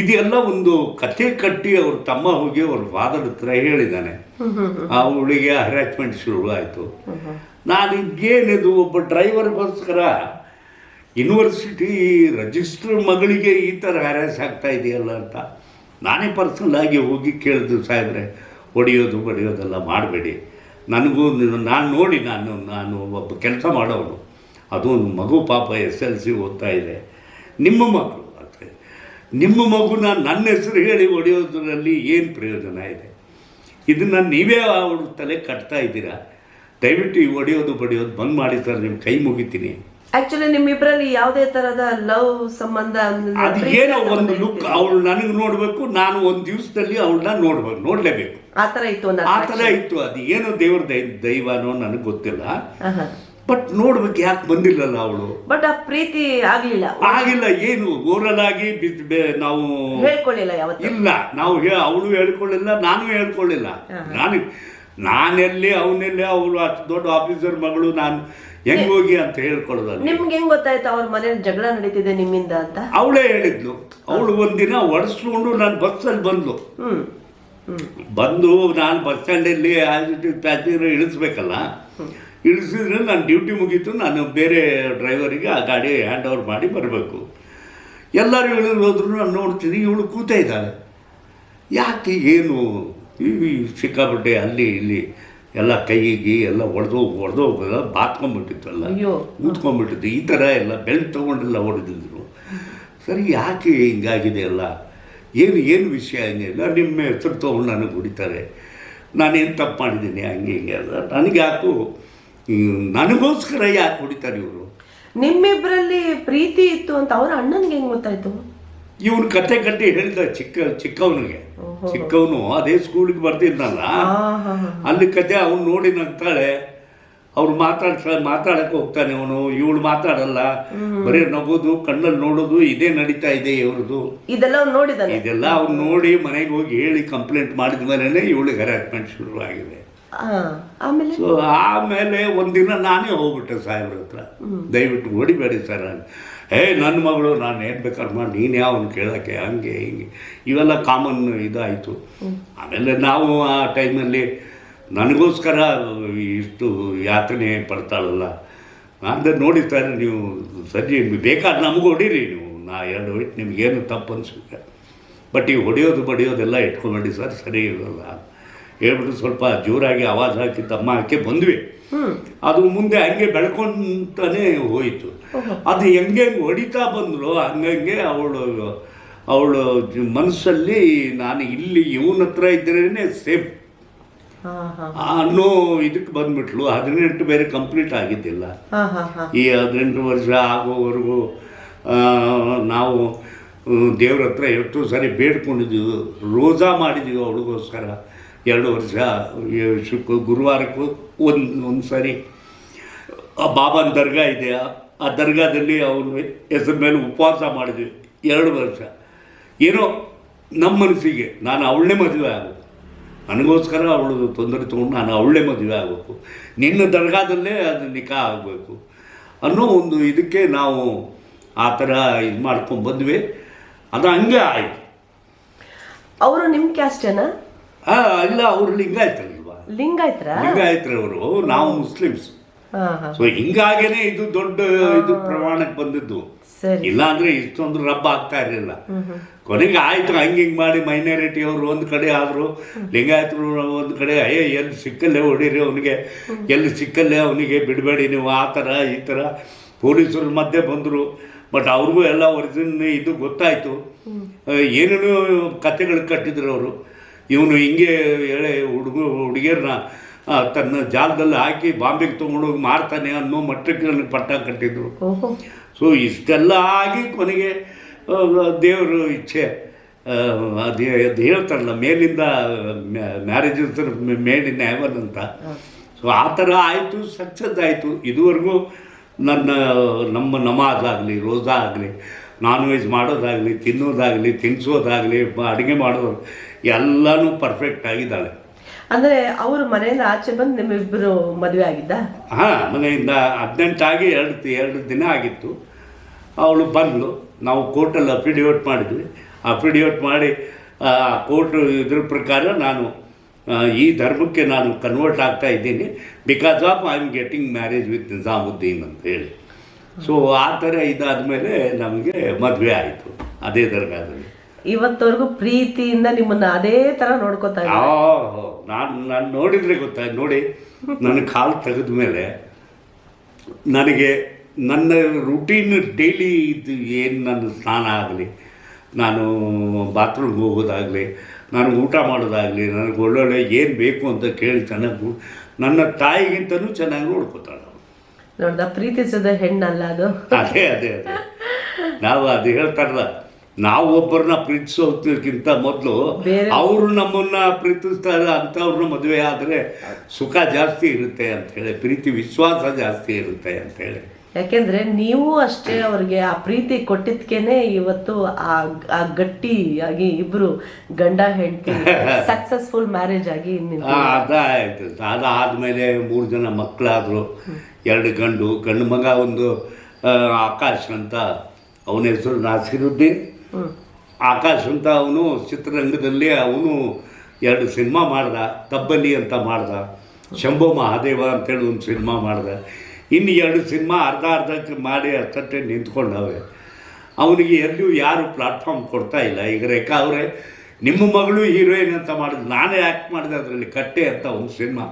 ಇದೆಲ್ಲ ಒಂದು ಕಥೆ ಕಟ್ಟಿ ಅವ್ರ ತಮ್ಮ ಹೋಗಿ ಅವ್ರ ಫಾದರ್ ಹತ್ರ ಹೇಳಿದ್ದಾನೆ. ಅವಳಿಗೆ ಹ್ಯಾರಾಸ್ಮೆಂಟ್ ಶುರು ಆಯಿತು. ನಾನು ಏನಿದು ಒಬ್ಬ ಡ್ರೈವರ್ಗೋಸ್ಕರ ಯೂನಿವರ್ಸಿಟಿ ರಿಜಿಸ್ಟ್ರ್ ಮಗಳಿಗೆ ಈ ಥರ ಹ್ಯಾರಾಸ್ ಆಗ್ತಾ ಇದೆಯಲ್ಲ ಅಂತ ನಾನೇ ಪರ್ಸನಲಾಗಿ ಹೋಗಿ ಕೇಳಿದ್ರು, ಸಾಹೇಬ್ರೆ ಹೊಡೆಯೋದೆಲ್ಲ ಮಾಡಬೇಡಿ, ನನಗೂ ನಾನು ನೋಡಿ ನಾನು ಒಬ್ಬ ಕೆಲಸ ಮಾಡೋನು, ಅದು ಒಂದು ಮಗು ಪಾಪ SLC ಓದ್ತಾ ಇದೆ, ನಿಮ್ಮ ಮಕ್ಕಳು ನಿಮ್ಮ ಮಗುನ ನನ್ನ ಹೆಸರು ಹೇಳಿ ಹೊಡೆಯೋದ್ರಲ್ಲಿ ಏನು ಪ್ರಯೋಜನ ಇದೆ? ಇದನ್ನು ನೀವೇ ಅವ್ರ ತಲೆ ಕಟ್ತಾ ಇದ್ದೀರಾ. ದಯವಿಟ್ಟು ಈ ಹೊಡೆಯೋದು ಬಡಿಯೋದು ಬಂದ್ ಮಾಡಿ ಸರ್, ನಿಮ್ಮ ಕೈ ಮುಗಿತೀನಿ. ಆಕ್ಚುಲಿ ನಿಮ್ಮಿಬ್ಬರಲ್ಲಿ ಯಾವುದೇ ತರದ ಲವ್ ಸಂಬಂಧ ಅದು ಏನೋ ಒಂದು ಲುಕ್, ಅವಳು ನನಗೆ ನೋಡಬೇಕು, ನಾನು ಒಂದು ದಿವಸದಲ್ಲಿ ಅವಳನ್ನ ನೋಡಲೇಬೇಕು, ಆ ಥರ ಇತ್ತು. ಅದು ಏನೋ ದೇವ್ರ ದೈವನೋ ನನಗೆ ಗೊತ್ತಿಲ್ಲ. ಬಟ್ ನೋಡ್ಬೇಕು, ಯಾಕೆ ಬಂದಿಲ್ಲಲ್ಲ ಅವಳು? ಬಟ್ ಆ ಪ್ರೀತಿ ಆಗಿಲ್ಲ. ಏನು ಓರಲ್ ಆಗಿ ನಾವು ಹೇಳ್ಕೊಳ್ಳಿಲ್ಲ ಯಾವತ್ತು. ಇಲ್ಲ, ನಾವು ಅವಳು ಹೇಳ್ಕೊಳ್ಳಿಲ್ಲ, ನಾನು ಹೇಳ್ಕೊಳ್ಳಿಲ್ಲ. ನಾನೆಲ್ಲಿ ಅವನೆಲ್ಲಿ, ಅವಳು ಅಷ್ಟು ದೊಡ್ಡ ಆಫೀಸರ್ ಮಗಳು, ನಾನು ಹೆಂಗ್ ಹೋಗಿ ಅಂತ ಹೇಳ್ಕೊಳ್ಳೋದಲ್ಲ. ನಿಮ್ಗೆ ಹೆಂಗ್ ಗೊತ್ತಾಯ್ತು ಅವ್ರ ಮನೇಲಿ ಜಗಳ ನಡೀತಿದೆ ನಿಮ್ಮಿಂದ ಅಂತ? ಅವಳೇ ಹೇಳಿದ್ಲು. ಅವಳು ಒಂದಿನ ಒಡಿಸ್ಕೊಂಡು ನಾನು ಬಸ್ಸಲ್ಲಿ ಬಂದು ನಾನು ಬಸ್ ಸ್ಟ್ಯಾಂಡಲ್ಲಿ ಪ್ಯಾಸೆಂಜರ್ ಇಳಿಸ್ಬೇಕಲ್ಲ, ಇಳಿಸಿದ್ರೆ ನನ್ನ ಡ್ಯೂಟಿ ಮುಗೀತು. ನಾನು ಬೇರೆ ಡ್ರೈವರಿಗೆ ಆ ಗಾಡಿ ಹ್ಯಾಂಡ್ ಓವರ್ ಮಾಡಿ ಬರಬೇಕು. ಎಲ್ಲರೂ ಇಳಿದು ಹೋದ್ರು. ನಾನು ನೋಡ್ತೀನಿ ಇವಳು ಕೂತಾ ಇದ್ದಾಳೆ. ಯಾಕೆ ಏನು ಸಿಕ್ಕಾಪಟ್ಟೆ ಅಲ್ಲಿ ಇಲ್ಲಿ ಎಲ್ಲ ಕೈಗೆ ಎಲ್ಲ ಒಡೆದು ಬಾತ್ಕೊಂಡ್ಬಿಟ್ಟಿತ್ತಲ್ಲ, ಊದ್ಕೊಂಡ್ಬಿಟ್ಟಿತ್ತು. ಈ ಥರ ಎಲ್ಲ ಬೆಲ್ಟ್ ತೊಗೊಂಡೆಲ್ಲ ಹೊಡೆದಿದ್ರು. ಸರಿ, ಯಾಕೆ ಹಿಂಗಾಗಿದೆ ಅಲ್ಲ, ಏನು ವಿಷಯ ಏನಿಲ್ಲ, ನಿಮ್ಮ ಹೆಸರು ತೊಗೊಂಡು ನನಗೆ ಹೊಡಿತಾರೆ, ನಾನೇನು ತಪ್ಪು ಮಾಡಿದ್ದೀನಿ ಹಂಗೆ ಹಿಂಗೆ ಅಲ್ಲ, ನನಗೆ ಯಾಕೋ ನನಗೋಸ್ಕರ ಯಾಕೆ ಹೊಡಿತಾರೆ ಇವರು? ನಿಮ್ಮಿಬ್ಬರಲ್ಲಿ ಪ್ರೀತಿ ಇತ್ತು ಅಂತ ಅವ್ರ ಅಣ್ಣನಿಗೆ ಹೆಂಗೆ ಗೊತ್ತಾಯ್ತು? ಇವನು ಕತೆ ಕಟ್ಟಿ ಹೇಳಿದ ಚಿಕ್ಕವನು ಅದೇ ಸ್ಕೂಲಿಗೆ ಬರ್ತಿದ್ನಲ್ಲ, ಅಲ್ಲಿ ಕತೆ ಅವ್ನು ನೋಡಿ ನಗ್ತಾಳೆ. ಅವ್ರು ಮಾತಾಡಕ್ಕೆ ಹೋಗ್ತಾನೆ ಅವನು, ಇವಳು ಮಾತಾಡಲ್ಲ, ಬರೀ ನಗೋದು, ಕಣ್ಣಲ್ಲಿ ನೋಡೋದು, ಇದೇ ನಡೀತಾ ಇದೆ ಇವ್ರದ್ದು. ಇದೆಲ್ಲ ಅವ್ನು ನೋಡಿ ಮನೆಗೆ ಹೋಗಿ ಹೇಳಿ ಕಂಪ್ಲೇಂಟ್ ಮಾಡಿದ ಮೇಲೆ ಇವಳಿಗೆ ಹ್ಯಾರಾಸ್ಮೆಂಟ್ ಶುರು ಆಗಿದೆ. ಸೊ ಆಮೇಲೆ ಒಂದಿನ ನಾನೇ ಹೋಗ್ಬಿಟ್ಟೆ ಸಾಹೇಬ್ರ ಹತ್ರ, ದಯವಿಟ್ಟು ಹೊಡಿಬೇಡಿ ಸರ್. ನನ್ನ ಮಗಳು, ನಾನು ಏನು ಬೇಕಾದ್ರೆ ಮಾಡಿ, ನೀನು ಯಾವನು ಕೇಳೋಕ್ಕೆ, ಹಂಗೆ ಹಿಂಗೆ ಇವೆಲ್ಲ ಕಾಮನ್ ಇದಾಯಿತು. ಆಮೇಲೆ ನಾವು ಆ ಟೈಮಲ್ಲಿ ನನಗೋಸ್ಕರ ಇಷ್ಟು ಯಾತನೆ ಪಡ್ತಾಳಲ್ಲ ಅಂದರೆ ನೋಡಿ ಸರ್, ನೀವು ಸರಿ ಬೇಕಾದ್ರೆ ನಮಗೂ ಹೊಡೀರಿ, ನೀವು 2 ಹೊಯ್ತು, ನಿಮಗೇನು ತಪ್ಪು ಅನಿಸುತ್ತೆ, ಬಟ್ ಈ ಹೊಡೆಯೋದು ಬಡಿಯೋದೆಲ್ಲ ಇಟ್ಕೊಂಡ್ಬಿಡಿ ಸರ್, ಸರಿ ಇರೋಲ್ಲ ಹೇಳ್ಬಿಟ್ಟು ಸ್ವಲ್ಪ ಜೋರಾಗಿ ಆವಾಜ್ ಹಾಕಿ ತಮ್ಮ ಹಾಕಿ ಬಂದ್ವಿ. ಅದು ಮುಂದೆ ಹಂಗೆ ಬೆಳ್ಕೊಂತಾನೆ ಹೋಯಿತು. ಅದು ಹೆಂಗೆ ಹೊಡಿತಾ ಬಂದರು ಹಂಗಂಗೆ ಅವಳು ಅವಳು ಮನಸ್ಸಲ್ಲಿ ನಾನು ಇಲ್ಲಿ ಇವನ ಹತ್ರ ಇದ್ರೇ ಸೇಫ್ ಹಾಂ ಹಾಂ ಅನ್ನೋ ಇದಕ್ಕೆ ಬಂದ್ಬಿಟ್ಲು. 18 ಬೇರೆ ಕಂಪ್ಲೀಟ್ ಆಗಿದ್ದಿಲ್ಲ. ಹಾಂ ಹಾಂ ಹಾಂ ಈ 18 ವರ್ಷ ಆಗೋವರೆಗೂ ನಾವು ದೇವ್ರ ಹತ್ರ ಎಷ್ಟು ಸಾರಿ ಬೇಡ್ಕೊಂಡಿದ್ದೀವಿ, ರೋಜಾ ಮಾಡಿದ್ದೀವಿ ಅವಳಿಗೋಸ್ಕರ. 2 ವರ್ಷ ಗುರುವಾರಕ್ಕೂ ಒಂದು ಸಾರಿ ಆ ಬಾಬಾನ ದರ್ಗಾ ಇದೆ, ಆ ದರ್ಗಾದಲ್ಲಿ ಅವನ ಹೆಸರ ಮೇಲೆ ಉಪವಾಸ ಮಾಡಿದ್ವಿ 2 ವರ್ಷ. ಏನೋ ನಮ್ಮ ಮನಸ್ಸಿಗೆ ನಾನು ಅವಳನ್ನೇ ಮದುವೆ ಆಗಬೇಕು, ನನಗೋಸ್ಕರ ಅವಳು ತೊಂದರೆ ತೊಗೊಂಡು ನಾನು ಅವಳೇ ಮದುವೆ ಆಗಬೇಕು, ನಿನ್ನ ದರ್ಗಾದಲ್ಲೇ ಅದು ನಿಖಾ ಆಗಬೇಕು ಅನ್ನೋ ಒಂದು ಇದಕ್ಕೆ ನಾವು ಆ ಥರ ಇದು ಮಾಡ್ಕೊಂಡು ಬಂದ್ವಿ. ಅದು ಹಂಗೆ ಆಯಿತು. ಅವರು ನಿಮ್ಮ ಕ್ಯಾಸ್ಟೇನಾ? ಇಲ್ಲ, ಅವರು ಲಿಂಗಾಯತರಲ್ವಾ, ಲಿಂಗಾಯತರ ಲಿಂಗಾಯತರವರು, ನಾವು ಮುಸ್ಲಿಮ್ಸ್. ಹಾಂ ಹಾಂ ಸೊ ಹಿಂಗಾಗೇನೆ ಇದು ದೊಡ್ಡ ಇದು ಪ್ರಮಾಣಕ್ಕೆ ಬಂದಿದ್ದು. ಸರಿ. ಇಲ್ಲಾಂದರೆ ಇಷ್ಟೊಂದು ರಬ್ಬ ಆಗ್ತಾ ಇರಲಿಲ್ಲ. ಕೊನೆಗೆ ಆಯಿತು, ಹಂಗೆ ಮಾಡಿ ಮೈನಾರಿಟಿ ಅವರು ಒಂದು ಕಡೆ ಆದರು, ಲಿಂಗಾಯತರು ಒಂದು ಕಡೆ. ಎಲ್ಲಿ ಸಿಕ್ಕಲ್ಲೇ ಹೊಡೀರಿ ಅವನಿಗೆ, ಎಲ್ಲಿ ಸಿಕ್ಕಲ್ಲೇ ಅವನಿಗೆ ಬಿಡಬೇಡಿ ನೀವು, ಆ ಥರ ಈ ಥರ ಪೊಲೀಸರ ಮಧ್ಯೆ ಬಂದರು. ಬಟ್ ಅವ್ರಿಗೂ ಎಲ್ಲ ಒರಿಜಿನ್ ಇದು ಗೊತ್ತಾಯಿತು. ಏನೇನೋ ಕಥೆಗಳು ಕಟ್ಟಿದ್ರು ಅವರು. ಇವನು ಹಿಂಗೆ ಹೇಳಿ ಹುಡುಗಿಯರನ್ನ ತನ್ನ ಜಾಲದಲ್ಲಿ ಹಾಕಿ ಬಾಂಬೆಗೆ ತೊಗೊಂಡೋಗಿ ಮಾರ್ತಾನೆ ಅನ್ನೋ ಮಟ್ಟಕ್ಕೆ ನನಗೆ ಪಟ್ಟ ಕಟ್ಟಿದ್ರು. ಸೊ ಇಷ್ಟೆಲ್ಲ ಆಗಿ ಕೊನೆಗೆ ದೇವರು ಇಚ್ಛೆ, ಅದು ಹೇಳ್ತಾರಲ್ಲ ಮೇಲಿಂದ ಮ್ಯಾರೇಜ್ ಮೇಡ್ ಇನ್ ಹೆವನ್ ಅಂತ. ಸೊ ಆ ಥರ ಆಯಿತು, ಸಕ್ಸಸ್ ಆಯಿತು. ಇದುವರೆಗೂ ನಮ್ಮ ನಮಾಜ್ ಆಗಲಿ, ರೋಜಾ ಆಗಲಿ, ನಾನ್ ವೆಜ್ ಮಾಡೋದಾಗಲಿ, ತಿನ್ನೋದಾಗಲಿ, ತಿನ್ನಿಸೋದಾಗಲಿ, ಅಡುಗೆ ಮಾಡೋದು ಎಲ್ಲನೂ ಪರ್ಫೆಕ್ಟ್ ಆಗಿದ್ದಾಳೆ. ಅಂದರೆ ಅವರು ಮನೆಯಿಂದ ಆಚೆ ಬಂದು ನಿಮ್ಮಿಬ್ಬರು ಮದುವೆ ಆಗಿದ್ದ? ಹಾಂ, ಮನೆಯಿಂದ 18 ಆಗಿ 2 ದಿನ ಆಗಿತ್ತು. ಅವಳು ಬಂದಳು, ನಾವು ಕೋರ್ಟಲ್ಲಿ ಅಫಿಡಿಯೋಟ್ ಮಾಡಿದ್ವಿ. ಅಫಿಡಿಯೋಟ್ ಮಾಡಿ ಕೋರ್ಟ್ ಇದ್ರ ಪ್ರಕಾರ ನಾನು ಈ ಧರ್ಮಕ್ಕೆ ನಾನು ಕನ್ವರ್ಟ್ ಆಗ್ತಾ ಇದ್ದೀನಿ, because of I am getting marriage with Nizamuddin ಅಂತ ಹೇಳಿ. ಸೊ ಆ ಥರ ಇದಾದಮೇಲೆ ನಮಗೆ ಮದುವೆ ಆಯಿತು ಅದೇ ದರ್ಗಾದಲ್ಲಿ. ಇವತ್ತವರೆಗೂ ಪ್ರೀತಿಯಿಂದ ನಿಮ್ಮನ್ನು ಅದೇ ಥರ ನೋಡ್ಕೋತಾ ಇದ್ದಾರೆ. ನಾನು ನೋಡಿದರೆ ಗೊತ್ತಾಯ್ತು ನೋಡಿ, ನನ್ನ ಕಾಲು ತೆಗೆದ ಮೇಲೆ ನನಗೆ ನನ್ನ ರುಟೀನ್ ಡೈಲಿ ಇದು ಏನು, ನನ್ನ ಸ್ನಾನ ಆಗಲಿ, ನಾನು ಬಾತ್ರೂಮ್ಗೆ ಹೋಗೋದಾಗಲಿ, ನಾನು ಊಟ ಮಾಡೋದಾಗಲಿ, ನನಗೆ ಒಳ್ಳೊಳ್ಳೆ ಏನು ಬೇಕು ಅಂತ ಕೇಳಿ ಚೆನ್ನಾಗಿ ನನ್ನ ತಾಯಿಗಿಂತನೂ ಚೆನ್ನಾಗಿ ನೋಡ್ಕೋತಾಳೆ. ನೋಡ್ದ, ಪ್ರೀತಿಸೋದ ಹೆಣ್ಣಲ್ಲ ಅದು. ಅದೇ ಅದೇ ಅದೇ ನಾವು ಅದು ಹೇಳ್ತಾರಲ್ಲ, ನಾವು ಒಬ್ಬರನ್ನ ಪ್ರೀತಿಸೋದಕ್ಕಿಂತ ಮೊದಲು ಅವರು ನಮ್ಮನ್ನ ಪ್ರೀತಿಸ್ತಾರೆ ಅಂಥವ್ರನ್ನ ಮದುವೆ ಆದರೆ ಸುಖ ಜಾಸ್ತಿ ಇರುತ್ತೆ ಅಂಥೇಳಿ, ಪ್ರೀತಿ ವಿಶ್ವಾಸ ಜಾಸ್ತಿ ಇರುತ್ತೆ ಅಂಥೇಳಿ. ಯಾಕೆಂದ್ರೆ ನೀವು ಅಷ್ಟೇ ಅವ್ರಿಗೆ ಆ ಪ್ರೀತಿ ಕೊಟ್ಟಿದ್ಕೇನೆ ಇವತ್ತು ಆ ಗಟ್ಟಿಯಾಗಿ ಇಬ್ರು ಗಂಡ ಹೆಂಡತಿ ಸಕ್ಸಸ್ಫುಲ್ ಮ್ಯಾರೇಜ್ ಆಗಿ ಅದಾಯ್ತು. ಅದಾದಮೇಲೆ 3 ಜನ ಮಕ್ಕಳಾದರು, 2 ಗಂಡು ಮಗ, ಒಂದು ಆಕಾಶ್ ಅಂತ, ಅವನ ಹೆಸರು ನಾಸಿರುದ್ದೀನ್. ಆಕಾಶ್ ಅಂತ ಅವನು ಚಿತ್ರರಂಗದಲ್ಲಿ ಅವನು 2 ಸಿನಿಮಾ ಮಾಡ್ದ, ತಬ್ಬಲಿ ಅಂತ ಮಾಡ್ದ, ಶಂಭೋ ಮಹಾದೇವ ಅಂತೇಳಿ ಒಂದು ಸಿನಿಮಾ ಮಾಡ್ದ. ಇನ್ನು 2 ಸಿನಿಮಾ ಅರ್ಧಕ್ಕೆ ಮಾಡಿ ಅಷ್ಟೇ ನಿಂತ್ಕೊಂಡವೆ. ಅವನಿಗೆ ಎಲ್ಲೂ ಯಾರು ಪ್ಲಾಟ್ಫಾರ್ಮ್ ಕೊಡ್ತಾ ಇಲ್ಲ. ಈಗ ರೇಖಾ ಅವರೇ ನಿಮ್ಮ ಮಗಳು ಹೀರೋಯಿನ್ ಅಂತ ಮಾಡಿದ್ರು, ನಾನೇ ಆ್ಯಕ್ಟ್ ಮಾಡಿದೆ ಅದರಲ್ಲಿ, ಕಟ್ಟೆ ಅಂತ ಒಂದು ಸಿನಿಮಾ.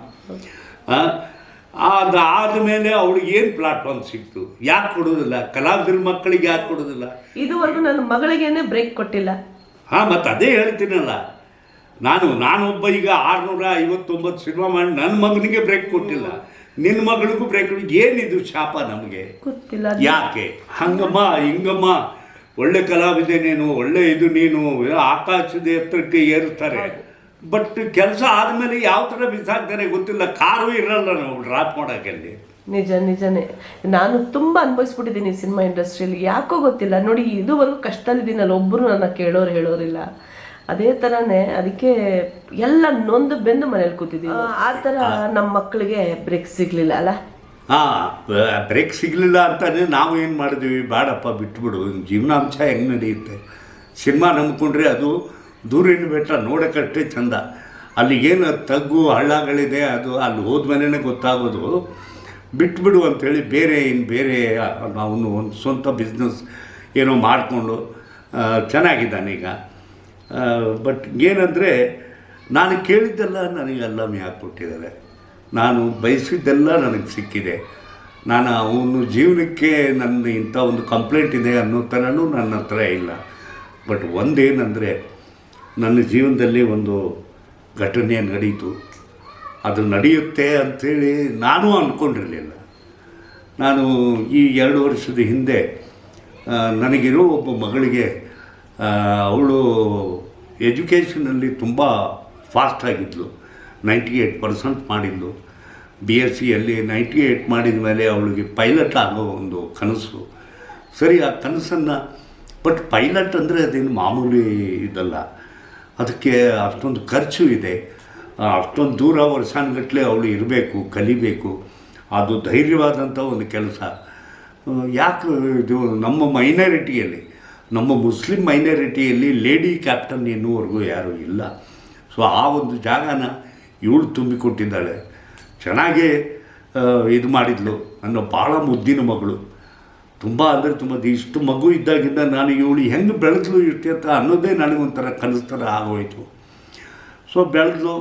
ಅದಾದಮೇಲೆ ಅವಳಿಗೆ ಏನು ಪ್ಲಾಟ್ಫಾರ್ಮ್ ಸಿಕ್ತು? ಯಾಕೆ ಕೊಡೋದಿಲ್ಲ? ಕಲಾವಿದರ ಮಕ್ಕಳಿಗೆ ಯಾಕೆ ಕೊಡೋದಿಲ್ಲ? ಇದುವರೆಗೂ ನನ್ನ ಮಗಳಿಗೇನೆ ಬ್ರೇಕ್ ಕೊಟ್ಟಿಲ್ಲ. ಹಾಂ, ಮತ್ತು ಅದೇ ಹೇಳ್ತೀನಲ್ಲ, ನಾನೊಬ್ಬ ಈಗ 659 ಸಿನಿಮಾ ಮಾಡಿ ನನ್ನ ಮಗನಿಗೆ ಬ್ರೇಕ್ ಕೊಟ್ಟಿಲ್ಲ, ನಿನ್ನ ಮಗಳಿಗೂ ಬ್ರೇಕ್. ಏನಿದು ಶಾಪ ನಮಗೆ ಗೊತ್ತಿಲ್ಲ ಯಾಕೆ? ಹಂಗಮ್ಮ ಹಿಂಗಮ್ಮ, ಒಳ್ಳೆ ಕಲಾವಿದೆ ನೀನು, ಒಳ್ಳೆ ಇದು ನೀನು, ಆಕಾಶದ ಎತ್ತರಕ್ಕೆ ಏರಿಸ್ತಾರೆ. ಬಟ್ ಕೆಲಸ ಆದಮೇಲೆ ಯಾವ ಥರ ಬಿಸಾಕ್ತಾರೆ ಗೊತ್ತಿಲ್ಲ. ಕಾರು ಇರಲ್ಲ ನಾವು ಡ್ರಾಪ್ ಮಾಡೋಕ್ಕಲ್ಲಿ. ನಿಜನೇ. ನಾನು ತುಂಬ ಅನುಭವಿಸ್ಬಿಟ್ಟಿದ್ದೀನಿ ಸಿನಿಮಾ ಇಂಡಸ್ಟ್ರಿಯಲ್ಲಿ, ಯಾಕೋ ಗೊತ್ತಿಲ್ಲ ನೋಡಿ. ಇದುವರೆಗೂ ಕಷ್ಟದಲ್ಲಿದ್ದೀನಲ್ಲ, ಒಬ್ಬರು ನನ್ನ ಹೇಳೋರಿಲ್ಲ. ಅದೇ ಥರನೇ ಅದಕ್ಕೆ ಎಲ್ಲ ನೊಂದು ಬೆಂದು ಮನೇಲಿ ಕೂತಿದ್ದೀವಿ. ಆ ಥರ ನಮ್ಮ ಮಕ್ಕಳಿಗೆ ಬ್ರೇಕ್ ಸಿಗಲಿಲ್ಲ ಅಲ್ಲ. ಬ್ರೇಕ್ ಸಿಗಲಿಲ್ಲ ಅಂತಲೇ ನಾವು ಏನು ಮಾಡಿದ್ವಿ, ಬೇಡಪ್ಪ ಬಿಟ್ಬಿಡು, ಜೀವನಾಂಶ ಹೆಂಗೆ ನಡೆಯುತ್ತೆ. ಸಿನಿಮಾ ನಂಬ್ಕೊಂಡ್ರೆ ಅದು ದೂರಿನ ಬೆಟ್ಟ ನೋಡೋಕ್ಕಷ್ಟೇ ಚಂದ. ಅಲ್ಲಿ ಏನು ತಗ್ಗು ಹಳ್ಳಗಳಿದೆ ಅದು ಅಲ್ಲಿ ಹೋದ್ಮೇಲೆ ಗೊತ್ತಾಗೋದು. ಬಿಟ್ಬಿಡು ಅಂಥೇಳಿ ಬೇರೆ ಅವನು ಒಂದು ಸ್ವಂತ ಬಿಸ್ನೆಸ್ ಏನೋ ಮಾಡಿಕೊಂಡು ಚೆನ್ನಾಗಿದ್ದಾನೀಗ. ಬಟ್ ಏನಂದರೆ, ನಾನು ಕೇಳಿದ್ದೆಲ್ಲ ನನಗೆಲ್ಲ ಹಾಕ್ಕೊಟ್ಟಿದ್ದಾರೆ, ನಾನು ಬಯಸಿದ್ದೆಲ್ಲ ನನಗೆ ಸಿಕ್ಕಿದೆ. ನಾನು ಅವನು ಜೀವನಕ್ಕೆ ನನ್ನ ಇಂಥ ಒಂದು ಕಂಪ್ಲೇಂಟ್ ಇದೆ ಅನ್ನೋ ಥರನೂ ನನ್ನ ಹತ್ರ ಇಲ್ಲ. ಬಟ್ ಒಂದೇನೆಂದರೆ ನನ್ನ ಜೀವನದಲ್ಲಿ ಒಂದು ಘಟನೆ ನಡೀತು. ಅದು ನಡೆಯುತ್ತೆ ಅಂಥೇಳಿ ನಾನೂ ಅಂದ್ಕೊಂಡಿರಲಿಲ್ಲ. ನಾನು ಈ 2 ವರ್ಷದ ಹಿಂದೆ ನನಗಿರೋ ಒಬ್ಬ ಮಗಳಿಗೆ ಅವಳು ಎಜುಕೇಷನಲ್ಲಿ ತುಂಬ ಫಾಸ್ಟಾಗಿದ್ಲು. 98% ಮಾಡಿದ್ಲು. BScಯಲ್ಲಿ 98 ಮಾಡಿದ ಮೇಲೆ ಅವಳಿಗೆ ಪೈಲಟ್ ಆಗೋ ಒಂದು ಕನಸು. ಸರಿ, ಆ ಕನಸನ್ನು ಬಟ್ ಪೈಲಟ್ ಅಂದರೆ ಅದೇನು ಮಾಮೂಲಿ ಇದಲ್ಲ, ಅದಕ್ಕೆ ಅಷ್ಟೊಂದು ಖರ್ಚು ಇದೆ, ಅಷ್ಟೊಂದು ದೂರ ವರ್ಷಾನುಗಟ್ಟಲೆ ಅವಳು ಇರಬೇಕು, ಕಲಿಬೇಕು. ಅದು ಧೈರ್ಯವಾದಂಥ ಒಂದು ಕೆಲಸ. ಯಾಕೆ ಇದು ನಮ್ಮ ಮೈನಾರಿಟಿಯಲ್ಲಿ, ನಮ್ಮ ಮುಸ್ಲಿಂ ಮೈನಾರಿಟಿಯಲ್ಲಿ ಲೇಡಿ ಕ್ಯಾಪ್ಟನ್ ಎನ್ನುವರೆಗೂ ಯಾರೂ ಇಲ್ಲ. ಸೊ ಆ ಒಂದು ಜಾಗನ ಇವಳು ತುಂಬಿಕೊಟ್ಟಿದ್ದಾಳೆ. ಚೆನ್ನಾಗೇ ಇದು ಮಾಡಿದ್ಲು. ನನ್ನ ಭಾಳ ಮುದ್ದಿನ ಮಗಳು, ತುಂಬ ಅಂದರೆ ತುಂಬ. ಇಷ್ಟು ಮಗು ಇದ್ದಾಗಿಂದ ನಾನು ಇವಳು ಹೆಂಗೆ ಬೆಳೆದ್ಲು ಇಷ್ಟೇ ಅಂತ ಅನ್ನೋದೇ ನನಗೊಂಥರ ಕನಸು ಥರ ಆಗೋಯಿತು. ಸೊ ಬೆಳೆದ್ಲು,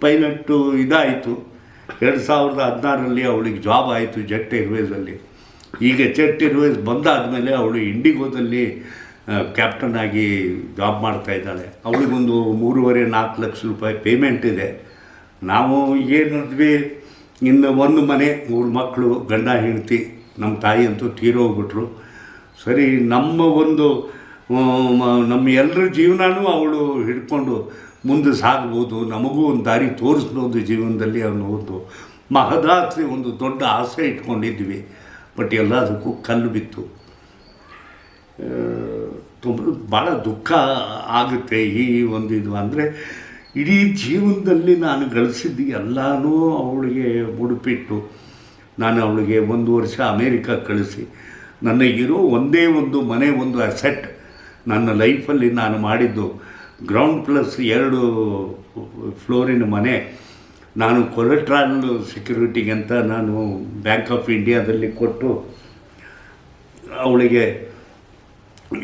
ಪೈಲಟ್ಟು ಇದಾಯಿತು. 2016ರಲ್ಲಿ ಅವಳಿಗೆ ಜಾಬ್ ಆಯಿತು ಜೆಟ್ ಏರ್ವೇಸಲ್ಲಿ. ಈಗ ಜೆಟ್ ಏರ್ವೇಸ್ ಬಂದಾದಮೇಲೆ ಅವಳು ಇಂಡಿಗೋದಲ್ಲಿ ಕ್ಯಾಪ್ಟನ್ ಆಗಿ ಜಾಬ್ ಮಾಡ್ತಾಯಿದ್ದಾಳೆ. ಅವಳಿಗೊಂದು 3.5-4 ಲಕ್ಷ ರೂಪಾಯಿ ಪೇಮೆಂಟ್ ಇದೆ. ನಾವು ಏನಿದ್ವಿ, ಇನ್ನು ಒಂದು ಮನೆ, 3 ಮಕ್ಕಳು, ಗಂಡ ಹೆಂಡತಿ. ನಮ್ಮ ತಾಯಿ ಅಂತೂ ತೀರೋಗ್ಬಿಟ್ರು. ಸರಿ, ನಮ್ಮ ಎಲ್ಲರ ಜೀವನನೂ ಅವಳು ಹಿಡ್ಕೊಂಡು ಮುಂದೆ ಸಾಗ್ಬೋದು, ನಮಗೂ ಒಂದು ದಾರಿ ತೋರಿಸ್ಬೋದು ಜೀವನದಲ್ಲಿ ಅನ್ನೋದು ಮಹದಾಸೆ, ಒಂದು ದೊಡ್ಡ ಆಸೆ ಇಟ್ಕೊಂಡಿದ್ವಿ. ಬಟ್ ಎಲ್ಲದಕ್ಕೂ ಕಲ್ಲು ಬಿತ್ತು. ತುಂಬ ಭಾಳ ದುಃಖ ಆಗುತ್ತೆ ಈ ಒಂದು ಇದು. ಅಂದರೆ ಇಡೀ ಜೀವನದಲ್ಲಿ ನಾನು ಗಳಿಸಿದ್ದು ಎಲ್ಲನೂ ಅವಳಿಗೆ ಮುಡುಪಿಟ್ಟು ನಾನು ಅವಳಿಗೆ 1 ವರ್ಷ ಅಮೇರಿಕಾ ಕಳಿಸಿ ನನ್ನ ಇರೋ ಒಂದೇ ಒಂದು ಮನೆ, ಒಂದು ಅಸೆಟ್ ನನ್ನ ಲೈಫಲ್ಲಿ ನಾನು ಮಾಡಿದ್ದು ಗ್ರೌಂಡ್ ಪ್ಲಸ್ 2 ಫ್ಲೋರಿನ ಮನೆ. ನಾನು ಕೊಲೆಟ್ರಾಲ್ ಸೆಕ್ಯೂರಿಟಿಗಂತ ನಾನು ಬ್ಯಾಂಕ್ ಆಫ್ ಇಂಡಿಯಾದಲ್ಲಿ ಕೊಟ್ಟು ಅವಳಿಗೆ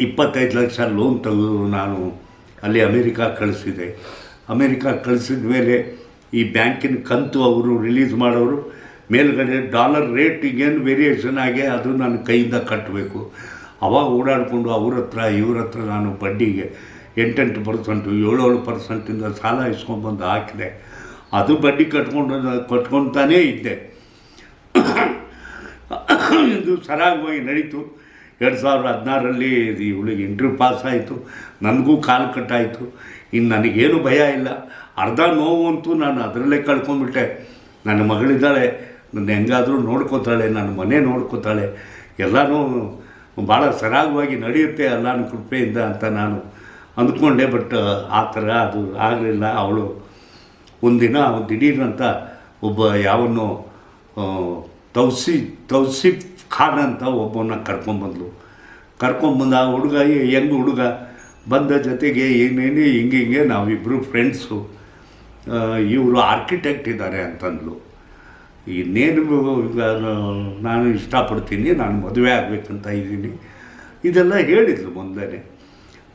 25 ಲಕ್ಷ ಲೋನ್ ತೆಗೆದು ನಾನು ಅಲ್ಲಿ ಅಮೇರಿಕಾ ಕಳಿಸಿದೆ. ಅಮೇರಿಕಾ ಕಳಿಸಿದ ಮೇಲೆ ಈ ಬ್ಯಾಂಕಿನ ಕಂತು ಅವರು ರಿಲೀಸ್ ಮಾಡೋರು ಮೇಲ್ಗಡೆ ಡಾಲರ್ ರೇಟಿಗೇನು ವೇರಿಯೇಷನ್ ಆಗಿ ಅದು ನಾನು ಕೈಯಿಂದ ಕಟ್ಟಬೇಕು. ಅವಾಗ ಓಡಾಡಿಕೊಂಡು ಅವ್ರ ಹತ್ರ ಇವ್ರ ಹತ್ರ ನಾನು ಬಡ್ಡಿಗೆ 8% 7% ಸಾಲ ಇಸ್ಕೊಂಡ್ಬಂದು ಹಾಕಿದೆ. ಅದು ಬಡ್ಡಿ ಕಟ್ಕೊತಾನೇ ಇದ್ದೆ. ಇದು ಸರಾಗವಾಗಿ ನಡೀತು. 2016ರಲ್ಲಿ ಇವಳಿಗೆ ಇಂಟರ್ವ್ಯೂ ಪಾಸ್ ಆಯಿತು. ನನಗೂ ಕಾಲು ಕಟ್ಟಾಯಿತು. ಇನ್ನು ನನಗೇನು ಭಯ ಇಲ್ಲ. ಅರ್ಧ ನೋವು ಅಂತೂ ನಾನು ಅದರಲ್ಲೇ ಕಳ್ಕೊಂಡ್ಬಿಟ್ಟೆ. ನನ್ನ ಮಗಳಿದ್ದಾಳೆ, ನನ್ನ ಹೆಂಗಾದರೂ ನೋಡ್ಕೋತಾಳೆ, ನನ್ನ ಮನೆ ನೋಡ್ಕೋತಾಳೆ, ಎಲ್ಲನೂ ಭಾಳ ಸರಾಗವಾಗಿ ನಡೆಯುತ್ತೆ ಎಲ್ಲನ ಕೃಪೆಯಿಂದ ಅಂತ ನಾನು ಅಂದ್ಕೊಂಡೆ. ಬಟ್ ಆ ಥರ ಅದು ಆಗಲಿಲ್ಲ. ಅವಳು ಒಂದಿನ ದಿಢೀರಂತ ಒಬ್ಬ ಯಾವನೋ ತೌಸಿಫ್ ಖಾನ್ ಅಂತ ಒಬ್ಬನ ಕರ್ಕೊಂಬಂದ. ಆ ಹುಡುಗ ಹೆಂಗೆ ಹುಡುಗ ಬಂದ ಜೊತೆಗೆ ಏನೇನು ಹಿಂಗೆ ನಾವಿಬ್ಬರು ಫ್ರೆಂಡ್ಸು, ಇವರು ಆರ್ಕಿಟೆಕ್ಟ್ ಇದ್ದಾರೆ ಅಂತಂದ್ಲು. ಇನ್ನೇನು ನಾನು ಇಷ್ಟಪಡ್ತೀನಿ, ನಾನು ಮದುವೆ ಆಗಬೇಕಂತ ಇದ್ದೀನಿ, ಇದೆಲ್ಲ ಹೇಳಿದ್ಲು ಮುಂದೆ.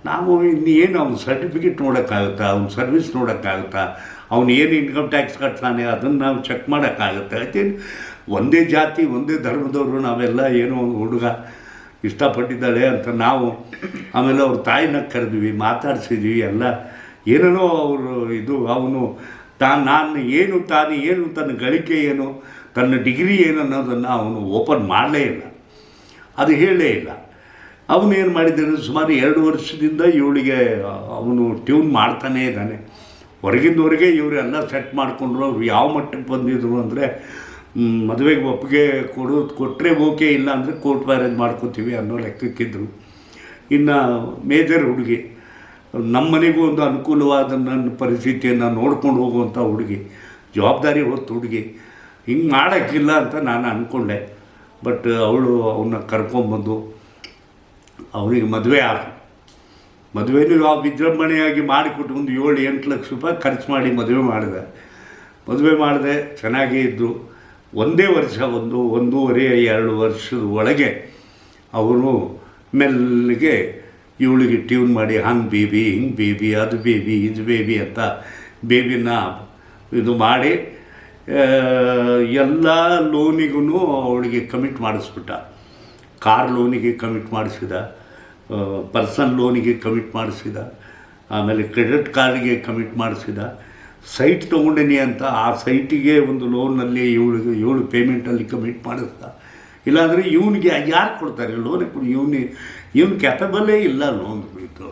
ನಾವು ಇನ್ನೇನು ಅವ್ನ ಸರ್ಟಿಫಿಕೇಟ್ ನೋಡೋಕ್ಕಾಗುತ್ತಾ, ಅವ್ನ ಸರ್ವಿಸ್ ನೋಡೋಕ್ಕಾಗುತ್ತಾ, ಅವನು ಏನು ಇನ್ಕಮ್ ಟ್ಯಾಕ್ಸ್ ಕಟ್ತಾನೆ ಅದನ್ನು ನಾವು ಚೆಕ್ ಮಾಡೋಕ್ಕಾಗುತ್ತೆ. ಅದೇನು ಒಂದೇ ಜಾತಿ ಒಂದೇ ಧರ್ಮದವರು ನಾವೆಲ್ಲ, ಏನೋ ಒಂದು ಹುಡುಗ ಇಷ್ಟಪಟ್ಟಿದ್ದಾಳೆ ಅಂತ ನಾವು ಆಮೇಲೆ ಅವ್ರ ತಾಯಿನ ಕರೆದ್ವಿ, ಮಾತಾಡಿಸಿದ್ವಿ ಎಲ್ಲ. ಏನೇನೋ ಅವರು ಇದು ಅವನು ಏನು ತನ್ನ ಗಳಿಕೆ ಏನು, ತನ್ನ ಡಿಗ್ರಿ ಏನು ಅನ್ನೋದನ್ನು ಅವನು ಓಪನ್ ಮಾಡಲೇ ಇಲ್ಲ, ಅದು ಹೇಳಲೇ ಇಲ್ಲ. ಅವನೇನು ಮಾಡಿದ್ದಾನೆ, ಸುಮಾರು 2 ವರ್ಷದಿಂದ ಇವಳಿಗೆ ಅವನು ಟ್ಯೂನ್ ಮಾಡ್ತಾನೇ ಇದ್ದಾನೆ. ಹೊರಗಿಂದವರೆಗೆ ಇವರೆಲ್ಲ ಸೆಟ್ ಮಾಡಿಕೊಂಡ್ರು. ಅವ್ರು ಯಾವ ಮಟ್ಟಕ್ಕೆ ಬಂದಿದ್ರು ಅಂದರೆ, ಮದುವೆಗೆ ಒಪ್ಪಿಗೆ ಕೊಟ್ಟರೆ ಓಕೆ, ಇಲ್ಲ ಅಂದರೆ ಕೋರ್ಟ್ ಮ್ಯಾರೇಜ್ ಮಾಡ್ಕೋತೀವಿ ಅನ್ನೋ ಲೆಕ್ಕಕ್ಕಿದ್ರು. ಇನ್ನು ಮೇಜರ್ ಹುಡುಗಿ, ನಮ್ಮ ಮನೆಗೂ ಒಂದು ಅನುಕೂಲವಾದ ನನ್ನ ಪರಿಸ್ಥಿತಿಯನ್ನು ನೋಡ್ಕೊಂಡು ಹೋಗುವಂಥ ಹುಡುಗಿ, ಜವಾಬ್ದಾರಿ ಹೊತ್ತು ಹುಡುಗಿ, ಹಿಂಗೆ ಮಾಡೋಕ್ಕಿಲ್ಲ ಅಂತ ನಾನು ಅಂದ್ಕೊಂಡೆ. ಬಟ್ ಅವಳು ಅವನ್ನ ಕರ್ಕೊಂಬಂದು ಅವನಿಗೆ ಮದುವೆನೂ ಯಾವ ವಿಜೃಂಭಣೆಯಾಗಿ ಮಾಡಿಕೊಟ್ಟು ಒಂದು 7-8 ಲಕ್ಷ ರೂಪಾಯಿ ಖರ್ಚು ಮಾಡಿ ಮದುವೆ ಮಾಡಿದೆ. ಚೆನ್ನಾಗೇ ಇದ್ದರು. ಒಂದೇ ವರ್ಷ, 1.5-2 ವರ್ಷದ ಒಳಗೆ ಅವನು ಮೆಲ್ಲಿಗೆ ಇವಳಿಗೆ ಟ್ಯೂನ್ ಮಾಡಿ ಹಂಗೆ ಬೇಬಿ, ಹಿಂಗೆ ಬೇಬಿ, ಅದು ಬೇಬಿ, ಇದು ಬೇಬಿ ಅಂತ ಬೇಬಿನ ಇದು ಮಾಡಿ ಎಲ್ಲ ಲೋನಿಗೂ ಅವಳಿಗೆ ಕಮಿಟ್ ಮಾಡಿಸ್ಬಿಟ್ಟ. ಕಾರ್ ಲೋನಿಗೆ ಕಮಿಟ್ ಮಾಡಿಸಿದ, ಪರ್ಸನಲ್ ಲೋನಿಗೆ ಕಮಿಟ್ ಮಾಡಿಸಿದ, ಆಮೇಲೆ ಕ್ರೆಡಿಟ್ ಕಾರ್ಡ್ಗೆ ಕಮಿಟ್ ಮಾಡಿಸಿದ. ಸೈಟ್ ತೊಗೊಂಡಿನಿ ಅಂತ ಆ ಸೈಟಿಗೆ ಒಂದು ಲೋನಲ್ಲಿ ಏಳು ಪೇಮೆಂಟಲ್ಲಿ ಕಮಿಟ್ ಮಾಡಿಸ್ದ. ಇಲ್ಲಾಂದರೆ ಇವನಿಗೆ ಯಾರು ಕೊಡ್ತಾರೆ ಲೋನ್? ಇವನು ಕ್ಯಾಪಬಲೇ ಇಲ್ಲ ಲೋನ್ ಬಿಟ್ಟು.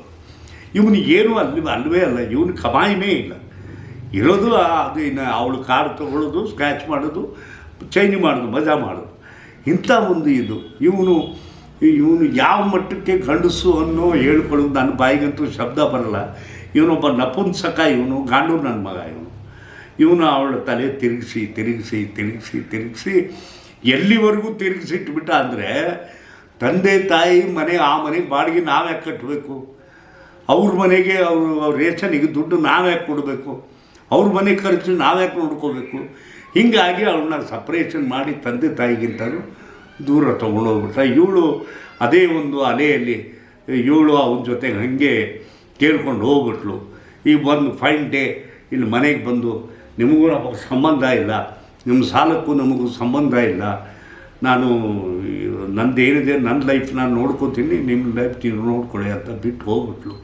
ಇವನಿಗೆ ಏನೂ ಅಲ್ವೇ ಅಲ್ಲ, ಇವನು ಕಮಾಯಿನೇ ಇಲ್ಲ. ಇರೋದು ಅದು ಇನ್ನು ಅವಳು ಕಾರ್ ತೊಗೊಳ್ಳೋದು, ಸ್ಕ್ರ್ಯಾಚ್ ಮಾಡೋದು, ಚೈನಿ ಮಾಡೋದು, ಮಜಾ ಮಾಡೋದು, ಇಂಥ ಒಂದು ಇದು. ಇವನು ಯಾವ ಮಟ್ಟಕ್ಕೆ ಗಂಡಸು ಅನ್ನೋ ಹೇಳ್ಕೊಳ್ಳೋದು ನನ್ನ ಬಾಯಿಗಂತೂ ಶಬ್ದ ಬರಲ್ಲ. ಇವನೊಬ್ಬ ನಪುಂಸಕ, ಇವನು ಗಾಂಡು ನನ್ನ ಮಗ. ಇವನು ಅವಳ ತಲೆ ತಿರುಗಿಸಿ ಎಲ್ಲಿವರೆಗೂ ತಿರುಗಿಸಿಟ್ಬಿಟ್ಟ ಅಂದರೆ, ತಂದೆ ತಾಯಿ ಮನೆ, ಆ ಮನೆಗೆ ಬಾಡಿಗೆ ನಾವ್ಯಾಕೆ ಕಟ್ಟಬೇಕು? ಅವ್ರ ಮನೆಗೆ ಅವ್ರ ರೇಷನಿಗೆ ದುಡ್ಡು ನಾವ್ಯಾಕೆ ಕೊಡಬೇಕು? ಅವ್ರ ಮನೆ ಖರ್ಚು ನಾವ್ಯಾಕೆ ನೋಡ್ಕೋಬೇಕು? ಹೀಗಾಗಿ ಅವಳನ್ನ ಸಪ್ರೇಷನ್ ಮಾಡಿ ತಂದೆ ತಾಯಿಗಿಂತಲೂ ದೂರ ತೊಗೊಂಡೋಗ್ಬಿಟ್ಟ. ಇವಳು ಅದೇ ಒಂದು ಅಲೆಯಲ್ಲಿ ಇವಳು ಅವನ ಜೊತೆಗೆ ಹಾಗೆ ಕೇಳ್ಕೊಂಡು ಹೋಗ್ಬಿಟ್ಲು. ಈಗ ಒಂದು ಫೈನ್ ಡೇ ಇಲ್ಲಿ ಮನೆಗೆ ಬಂದು, ನಿಮಗೂ ನಮಗೆ ಸಂಬಂಧ ಇಲ್ಲ, ನಿಮ್ಮ ಸಾಲಕ್ಕೂ ನಮಗೂ ಸಂಬಂಧ ಇಲ್ಲ, ನಾನು ನಂದೇನಿದೆ ನನ್ನ ಲೈಫ್ ನಾನು ನೋಡ್ಕೋತೀನಿ, ನಿಮ್ಮ ಲೈಫ್ ನೀವು ನೋಡ್ಕೊಳ್ಳಿ ಅಂತ ಬಿಟ್ಟು ಹೋಗ್ಬಿಟ್ಲು.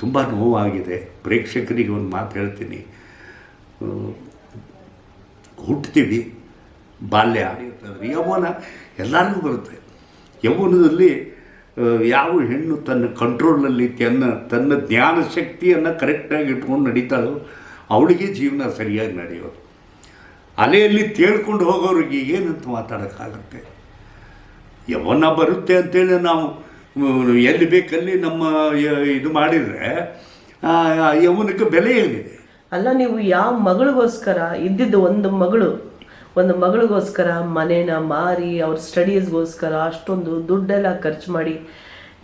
ತುಂಬ ನೋವಾಗಿದೆ. ಪ್ರೇಕ್ಷಕರಿಗೆ ಒಂದು ಮಾತು ಹೇಳ್ತೀನಿ, ಹುಟ್ತೀವಿ, ಬಾಲ್ಯ, ಯೌವನ ಎಲ್ಲರಿಗೂ ಬರುತ್ತೆ. ಯೌವನದಲ್ಲಿ ಯಾವ ಹೆಣ್ಣು ತನ್ನ ಕಂಟ್ರೋಲಲ್ಲಿ ತನ್ನ ಜ್ಞಾನ ಶಕ್ತಿಯನ್ನು ಕರೆಕ್ಟಾಗಿ ಇಟ್ಕೊಂಡು ನಡೀತಾಳೋ ಅವಳಿಗೆ ಜೀವನ ಸರಿಯಾಗಿ ನಡೆಯೋದು. ಅಲೆಯಲ್ಲಿ ತೇಳ್ಕೊಂಡು ಹೋಗೋರಿಗೆ ಏನಂತ ಮಾತಾಡೋಕ್ಕಾಗತ್ತೆ? ಯೌವನ ಬರುತ್ತೆ ಅಂತೇಳಿ ನಾವು ಎಲ್ಲಿ ಬೇಕಲ್ಲಿ ನಮ್ಮ ಇದು ಮಾಡಿದರೆ ಯೌವನಕ್ಕೆ ಬೆಲೆ ಏನಿದೆ? ಅಲ್ಲ, ನೀವು ಯಾವ ಮಗಳಿಗೋಸ್ಕರ ಇದ್ದಿದ್ದು ಒಂದು ಮಗಳಿಗೋಸ್ಕರ ಮನೇನ ಮಾರಿ ಅವ್ರ ಸ್ಟಡೀಸ್ಗೋಸ್ಕರ ಅಷ್ಟೊಂದು ದುಡ್ಡೆಲ್ಲ ಖರ್ಚು ಮಾಡಿ,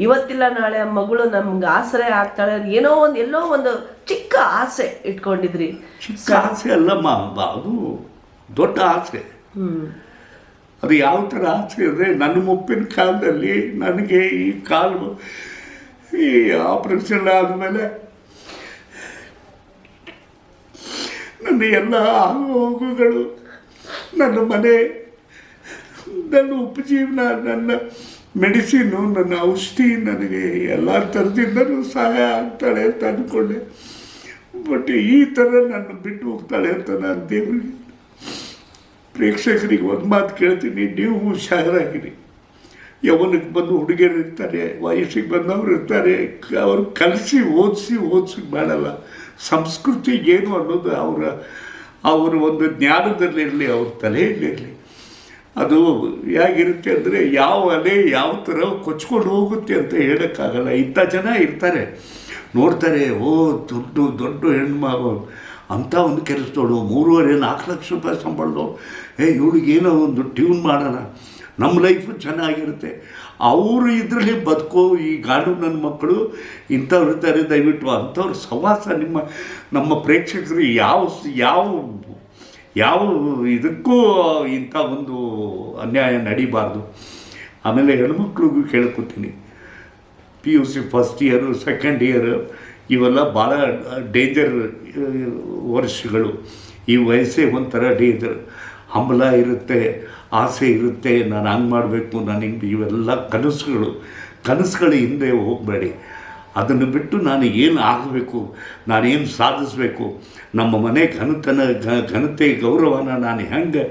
ಇವತ್ತಿಲ್ಲ ನಾಳೆ ಆ ಮಗಳು ನಮ್ಗೆ ಆಸರೆ ಆಗ್ತಾಳೆ ಎಲ್ಲೋ ಒಂದು ಚಿಕ್ಕ ಆಸೆ ಇಟ್ಕೊಂಡಿದ್ರಿ. ಚಿಕ್ಕ ಆಸೆ ಅಲ್ಲಮ್ಮ, ಅದು ದೊಡ್ಡ ಆಸೆ. ಅದು ಯಾವ ಥರ ಆಸೆ ಅಂದರೆ, ನನ್ನ ಮುಪ್ಪಿನ ಕಾಲದಲ್ಲಿ ನನಗೆ ಈ ಆಪರೇಷನ್ ಆದಮೇಲೆ ನನ್ನ ಎಲ್ಲ ಹೋಗುಗಳು, ನನ್ನ ಮನೆ, ನನ್ನ ಉಪಜೀವನ, ನನ್ನ ಮೆಡಿಸಿನು, ನನ್ನ ಔಷಧಿ, ನನಗೆ ಎಲ್ಲ ಥರದಿಂದಲೂ ಸಹಾಯ ಆಗ್ತಾಳೆ ಅಂತ ಅಂದ್ಕೊಂಡೆ. ಬಟ್ ಈ ಥರ ನನ್ನ ಬಿಟ್ಟು ಹೋಗ್ತಾಳೆ ಅಂತ ನಾನು ದೇವರಿಗೆ, ಪ್ರೇಕ್ಷಕರಿಗೆ ಒಂದು ಮಾತು ಕೇಳ್ತೀನಿ, ನೀವು ಹುಷಾರಾಗಿರಿ. ಯೌವನಕ್ಕೆ ಬಂದು ಹುಡುಗಿಯರು ಇರ್ತಾರೆ, ವಯಸ್ಸಿಗೆ ಬಂದವರು ಇರ್ತಾರೆ, ಅವ್ರು ಕಲಿಸಿ ಓದಿಸಿ ಮಾಡಲ್ಲ. ಸಂಸ್ಕೃತಿ ಏನು ಅನ್ನೋದು ಅವರ ಒಂದು ಜ್ಞಾನದಲ್ಲಿರಲಿ, ಅವ್ರ ತಲೆಯಲ್ಲಿರಲಿ. ಅದು ಹೇಗಿರುತ್ತೆ ಅಂದರೆ, ಯಾವ ಅಲೆ ಯಾವ ಥರ ಕೊಚ್ಕೊಂಡು ಹೋಗುತ್ತೆ ಅಂತ ಹೇಳೋಕ್ಕಾಗಲ್ಲ. ಇಂಥ ಜನ ಇರ್ತಾರೆ, ನೋಡ್ತಾರೆ, ದೊಡ್ಡ ಹೆಣ್ಮಗಳು ಅಂಥ ಒಂದು ಕೆಲಸದೋಳು, 3.5-4 ಲಕ್ಷ ರೂಪಾಯಿ ಸಂಬಳದವು, ಇವಳಿಗೇನೋ ಒಂದು ಟ್ಯೂನ್ ಮಾಡೋಣ, ನಮ್ಮ ಲೈಫು ಚೆನ್ನಾಗಿರುತ್ತೆ. ಅವರು ಇದರಲ್ಲಿ ಬದುಕೋ ಈ ಗಾಡು ನನ್ನ ಮಕ್ಕಳು ಇಂಥವ್ರು ಇರ್ತಾರೆ. ದಯವಿಟ್ಟು ಅಂಥವ್ರ ಸಹವಾಸ ನಮ್ಮ ಪ್ರೇಕ್ಷಕರು ಯಾವ ಇದಕ್ಕೂ ಇಂಥ ಒಂದು ಅನ್ಯಾಯ ನಡಿಬಾರ್ದು. ಆಮೇಲೆ ಹೆಣ್ಮಕ್ಳಿಗೂ ಕೇಳ್ಕೊತೀನಿ, PUC first year, second year ಇವೆಲ್ಲ ಭಾಳ ಡೇಂಜರ್ ವರ್ಷಗಳು. ಈ ವಯಸ್ಸೇ ಒಂಥರ ಡೇಂಜರ್. ಹಂಬಲ ಇರುತ್ತೆ, ಆಸೆ ಇರುತ್ತೆ, ನಾನು ಹಂಗೆ ಮಾಡಬೇಕು, ನಾನು ಹಿಂಗೆ, ಇವೆಲ್ಲ ಕನಸುಗಳ ಹಿಂದೆ ಹೋಗಬೇಡಿ. ಅದನ್ನು ಬಿಟ್ಟು ನಾನು ಏನು ಆಗಬೇಕು, ನಾನೇನು ಸಾಧಿಸಬೇಕು, ನಮ್ಮ ಮನೆ ಘನತೆ ಗೌರವನ ನಾನು ಹೆಂಗೆ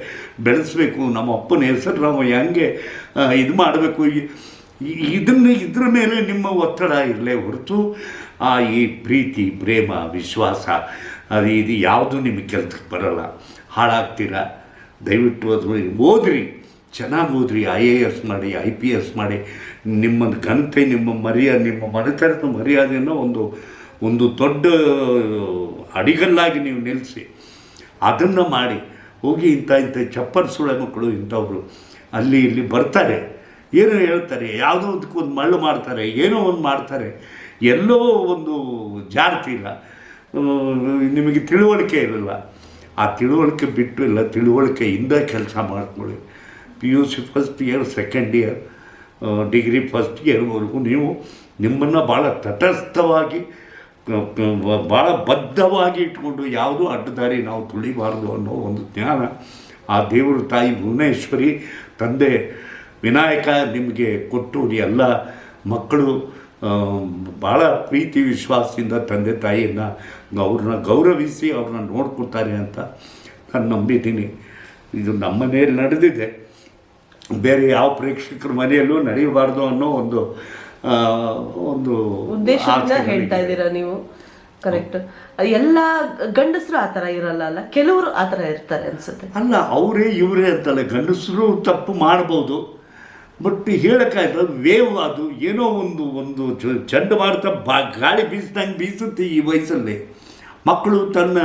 ಬೆಳೆಸಬೇಕು, ನಮ್ಮ ಅಪ್ಪನ ಹೆಸರು ನಾವು ಹೆಂಗೆ ಇದು ಮಾಡಬೇಕು, ಇದ್ರ ಮೇಲೆ ನಿಮ್ಮ ಒತ್ತಡ ಇರಲೇ ಹೊರತು ಈ ಪ್ರೀತಿ, ಪ್ರೇಮ, ವಿಶ್ವಾಸ ಇದು ಯಾವುದು ನಿಮಗೆ ಕೆಲಸಕ್ಕೆ ಬರೋಲ್ಲ. ಹಾಳಾಗ್ತೀರಾ. ದಯವಿಟ್ಟು ಅದು ಓದ್ರಿ, ಚೆನ್ನಾಗಿ ಓದ್ರಿ, IAS ಮಾಡಿ, IPS ಮಾಡಿ. ನಿಮ್ಮ ಘನತೆ, ನಿಮ್ಮ ಮನೆತನದ ಮರ್ಯಾದೆಯನ್ನು ಒಂದು ದೊಡ್ಡ ಅಡಿಗಲ್ಲಾಗಿ ನೀವು ನಿಲ್ಲಿಸಿ ಅದನ್ನು ಮಾಡಿ ಹೋಗಿ. ಇಂಥ ಚಪ್ಪರ್ ಸುಳೆ ಮಕ್ಕಳು ಇಂಥವ್ರು ಅಲ್ಲಿ ಇಲ್ಲಿ ಬರ್ತಾರೆ, ಏನೋ ಹೇಳ್ತಾರೆ, ಯಾವುದೋ ಒಂದು ಮಳ್ಳು ಮಾಡ್ತಾರೆ, ಏನೋ ಒಂದು ಮಾಡ್ತಾರೆ, ಎಲ್ಲೋ ಒಂದು ಜಾರ್ತಿಲ್ಲ, ನಿಮಗೆ ತಿಳುವಳಿಕೆ ಇರಲ್ಲ. ಆ ತಿಳುವಳಿಕೆ ಬಿಟ್ಟು ಇಲ್ಲ, ತಿಳುವಳಿಕೆಯಿಂದ ಕೆಲಸ ಮಾಡ್ಕೊಳ್ಳಿ. PUC first year, second year, degree first ಇಯರ್ವರೆಗೂ ನೀವು ನಿಮ್ಮನ್ನು ಭಾಳ ತಟಸ್ಥವಾಗಿ, ಭಾಳ ಬದ್ಧವಾಗಿ ಇಟ್ಕೊಂಡು ಯಾವುದೂ ಅಡ್ಡದಾರಿ ನಾವು ತುಳಿಬಾರ್ದು ಅನ್ನೋ ಒಂದು ಜ್ಞಾನ ಆ ದೇವರು ತಾಯಿ ಭುವನೇಶ್ವರಿ, ತಂದೆ ವಿನಾಯಕ ನಿಮಗೆ ಕೊಟ್ಟು ಎಲ್ಲ ಮಕ್ಕಳು ಭಾಳ ಪ್ರೀತಿ ವಿಶ್ವಾಸದಿಂದ ತಂದೆ ತಾಯಿಯನ್ನು ಅವ್ರನ್ನ ಗೌರವಿಸಿ ಅವ್ರನ್ನ ನೋಡ್ಕೊಳ್ತಾರೆ ಅಂತ ನಾನು ನಂಬಿದ್ದೀನಿ. ಇದು ನಮ್ಮ ಮನೆಯಲ್ಲಿ ನಡೆದಿದೆ, ಬೇರೆ ಯಾವ ಪ್ರೇಕ್ಷಕರ ಮನೆಯಲ್ಲೂ ನಡೆಯಬಾರ್ದು ಅನ್ನೋ ಒಂದು ಉದ್ದೇಶದಿಂದ ಹೇಳ್ತಾ ಇದ್ದೀರಾ ನೀವು. ಕರೆಕ್ಟ್. ಎಲ್ಲ ಗಂಡಸರು ಆ ಥರ ಇರಲ್ಲ ಅಲ್ಲ, ಕೆಲವರು ಆ ಥರ ಇರ್ತಾರೆ ಅನ್ಸುತ್ತೆ. ಅಲ್ಲ, ಅವರೇ ಇವರೇ ಅಂತಲ್ಲ, ಗಂಡಸರು ತಪ್ಪು ಮಾಡ್ಬೋದು, ಬಟ್ ಹೇಳೋಕ್ಕಾಯ್ತು ವೇವ್ ಅದು ಏನೋ ಒಂದು ಚಂಡಮಾರುತ ಗಾಳಿ ಬೀಸ್ದಂಗೆ ಬೀಸುತ್ತೆ ಈ ವಯಸ್ಸಲ್ಲಿ. ಮಕ್ಕಳು ತನ್ನ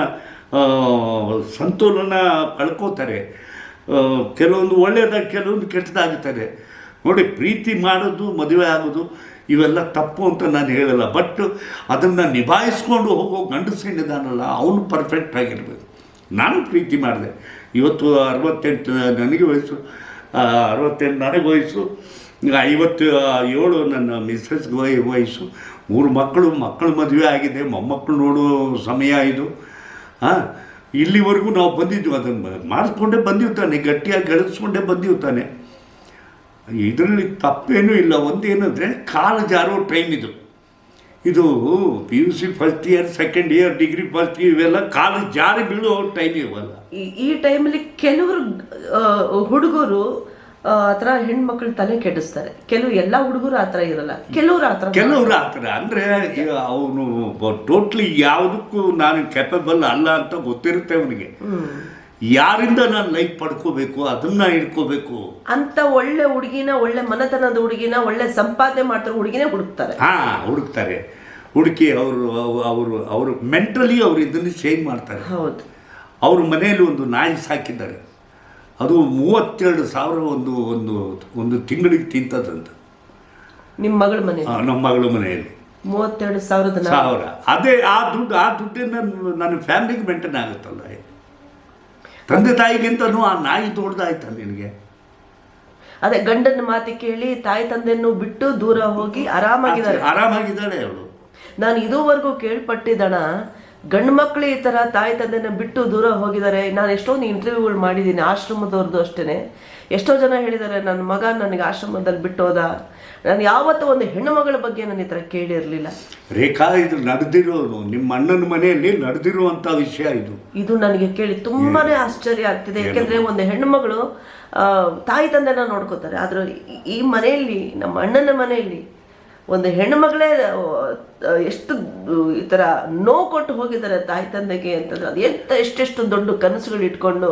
ಸಂತೋಲನ ಕಳ್ಕೋತಾರೆ, ಕೆಲವೊಂದು ಒಳ್ಳೆಯದಾಗಿ ಕೆಲವೊಂದು ಕೆಟ್ಟದಾಗುತ್ತದೆ. ನೋಡಿ, ಪ್ರೀತಿ ಮಾಡೋದು ಮದುವೆ ಆಗೋದು ಇವೆಲ್ಲ ತಪ್ಪು ಅಂತ ನಾನು ಹೇಳಲ್ಲ, ಬಟ್ ಅದನ್ನು ನಿಭಾಯಿಸ್ಕೊಂಡು ಹೋಗೋ ಗಂಡಸೇನಿದಾನಲ್ಲ ಅವನು ಪರ್ಫೆಕ್ಟ್ ಆಗಿರಬೇಕು. ನಾನು ಪ್ರೀತಿ ಮಾಡಿದೆ, ಇವತ್ತು 68 ನನಗೆ ವಯಸ್ಸು, 68 ನನಗೆ ವಯಸ್ಸು, 57 ನನ್ನ ಮಿಸ್ಸಸ್ಗೆ ವಯಸ್ಸು, 3 ಮಕ್ಕಳು ಮದುವೆ ಆಗಿದೆ, ಮೊಮ್ಮಕ್ಕಳು ನೋಡೋ ಸಮಯ ಇದು. ಇಲ್ಲಿವರೆಗೂ ನಾವು ಬಂದಿದ್ವಿ, ಅದನ್ನು ಮಾಡಿಸ್ಕೊಂಡೇ ಬಂದಿವಿ ತಾನೆ, ಗಟ್ಟಿಯಾಗಿ ಗಳಿಸ್ಕೊಂಡೇ ಬಂದಿವಿ ತಾನೆ. ಇದರಲ್ಲಿ ತಪ್ಪೇನೂ ಇಲ್ಲ. ಒಂದೇನಂದರೆ ಕಾಲು ಜಾರೋ ಟೈಮ್ ಇದು PUC first year, second year, degree first year, ಇವೆಲ್ಲ ಕಾಲು ಜಾರಿ ಬೀಳೋ ಟೈಮ್ ಇವಲ್ಲ. ಈ ಟೈಮಲ್ಲಿ ಕೆಲವರು ಹುಡುಗರು ಆ ಥರ ಹೆಣ್ಮಕ್ಳು ತಲೆ ಕೆಡಿಸ್ತಾರೆ. ಎಲ್ಲ ಹುಡುಗರು ಆ ಥರ ಇರಲ್ಲ, ಕೆಲವರು ಆ ಥರ ಅಂದರೆ ಅವನು ಟೋಟ್ಲಿ ಯಾವುದಕ್ಕೂ ನಾನು ಕೆಪಬಲ್ ಅಲ್ಲ ಅಂತ ಗೊತ್ತಿರುತ್ತೆ ಅವನಿಗೆ. ಯಾರಿಂದ ನಾನು ಲೈಫ್ ಪಡ್ಕೋಬೇಕು ಅದನ್ನ ಇಟ್ಕೋಬೇಕು ಅಂತ ಒಳ್ಳೆ ಹುಡುಗಿನ, ಒಳ್ಳೆ ಮನೆತನದ ಹುಡುಗಿನ, ಒಳ್ಳೆ ಸಂಪಾದನೆ ಮಾಡ್ತಾರೆ ಹುಡುಗಿನೇ ಹುಡುಕ್ತಾರೆ. ಹುಡುಕಿ ಅವರು ಮೆಂಟಲಿ ಅವರು ಇದನ್ನು ಚೇಂಜ್ ಮಾಡ್ತಾರೆ. ಹೌದು. ಅವ್ರ ಮನೆಯಲ್ಲಿ ಒಂದು ನಾಯಿ ಸಾಕಿದ್ದಾರೆ, ಅದು 32,000 ಒಂದು ತಿಂಗಳಿಗೆ ತಿಂತದಂತ. ನಿಮ್ಮ ಮಗಳ ಮನೆ? ನಮ್ಮ ಮಗಳ ಮನೆಯಲ್ಲಿ 32,000. ಅದೇ ಆ ದುಡ್ಡಿನ ನನ್ನ ಫ್ಯಾಮಿಲಿಗೆ ಮೇಂಟೈನ್ ಆಗುತ್ತಲ್ಲ. ತಂದೆ ತಾಯಿಗಿಂತನೂ ಆ ನಾಯಿ ದೊಡ್ಡದಾಯ್ತ ನಿನಗೆ. ಅದೇ ಗಂಡನ ಮಾತಿ ಕೇಳಿ ತಾಯಿ ತಂದೆಯನ್ನು ಬಿಟ್ಟು ದೂರ ಹೋಗಿ ಆರಾಮಾಗಿದ್ದಾಳೆ ಅವಳು. ನಾನು ಇದುವರೆಗೂ ಕೇಳ್ಪಟ್ಟಿದ್ದಣ, ಗಂಡು ಮಕ್ಕಳು ಈ ಥರ ತಾಯಿ ತಂದೆನ ಬಿಟ್ಟು ದೂರ ಹೋಗಿದ್ದಾರೆ. ನಾನು ಎಷ್ಟೊಂದು ಇಂಟರ್ವ್ಯೂಗಳು ಮಾಡಿದ್ದೀನಿ, ಆಶ್ರಮದವ್ರದ್ದು ಅಷ್ಟೇ. ಎಷ್ಟೋ ಜನ ಹೇಳಿದ್ದಾರೆ, ನನ್ನ ಮಗ ನನಗೆ ಆಶ್ರಮದಲ್ಲಿ ಬಿಟ್ಟೋದ. ನಾನು ಯಾವತ್ತೂ ಒಂದು ಹೆಣ್ಣು ಮಗಳ ಬಗ್ಗೆ ನಾನು ಈ ಥರ ಕೇಳಿರಲಿಲ್ಲ. ರೇಖಾ, ಇದು ನಡೆದಿರೋದು ನಿಮ್ಮ ಅಣ್ಣನ ಮನೆಯಲ್ಲಿ ನಡೆದಿರುವಂಥ ವಿಷಯ. ಇದು ನನಗೆ ಕೇಳಿ ತುಂಬಾನೇ ಆಶ್ಚರ್ಯ ಆಗ್ತಿದೆ. ಯಾಕೆಂದರೆ ಒಂದು ಹೆಣ್ಣು ಮಗಳು ತಾಯಿ ತಂದೆನ ನೋಡ್ಕೋತಾರೆ, ಆದರೆ ಈ ಮನೆಯಲ್ಲಿ, ನಮ್ಮ ಅಣ್ಣನ ಮನೆಯಲ್ಲಿ ಒಂದು ಹೆಣ್ಣು ಮಗಳೇ ಎಷ್ಟು ಈ ಥರ ನೋವು ಕೊಟ್ಟು ಹೋಗಿದ್ದಾರೆ ತಾಯಿ ತಂದೆಗೆ ಅಂತಂದ್ರೆ, ಅದು ಎಷ್ಟೆಷ್ಟು ದೊಡ್ಡ ಕನಸುಗಳು ಇಟ್ಕೊಂಡು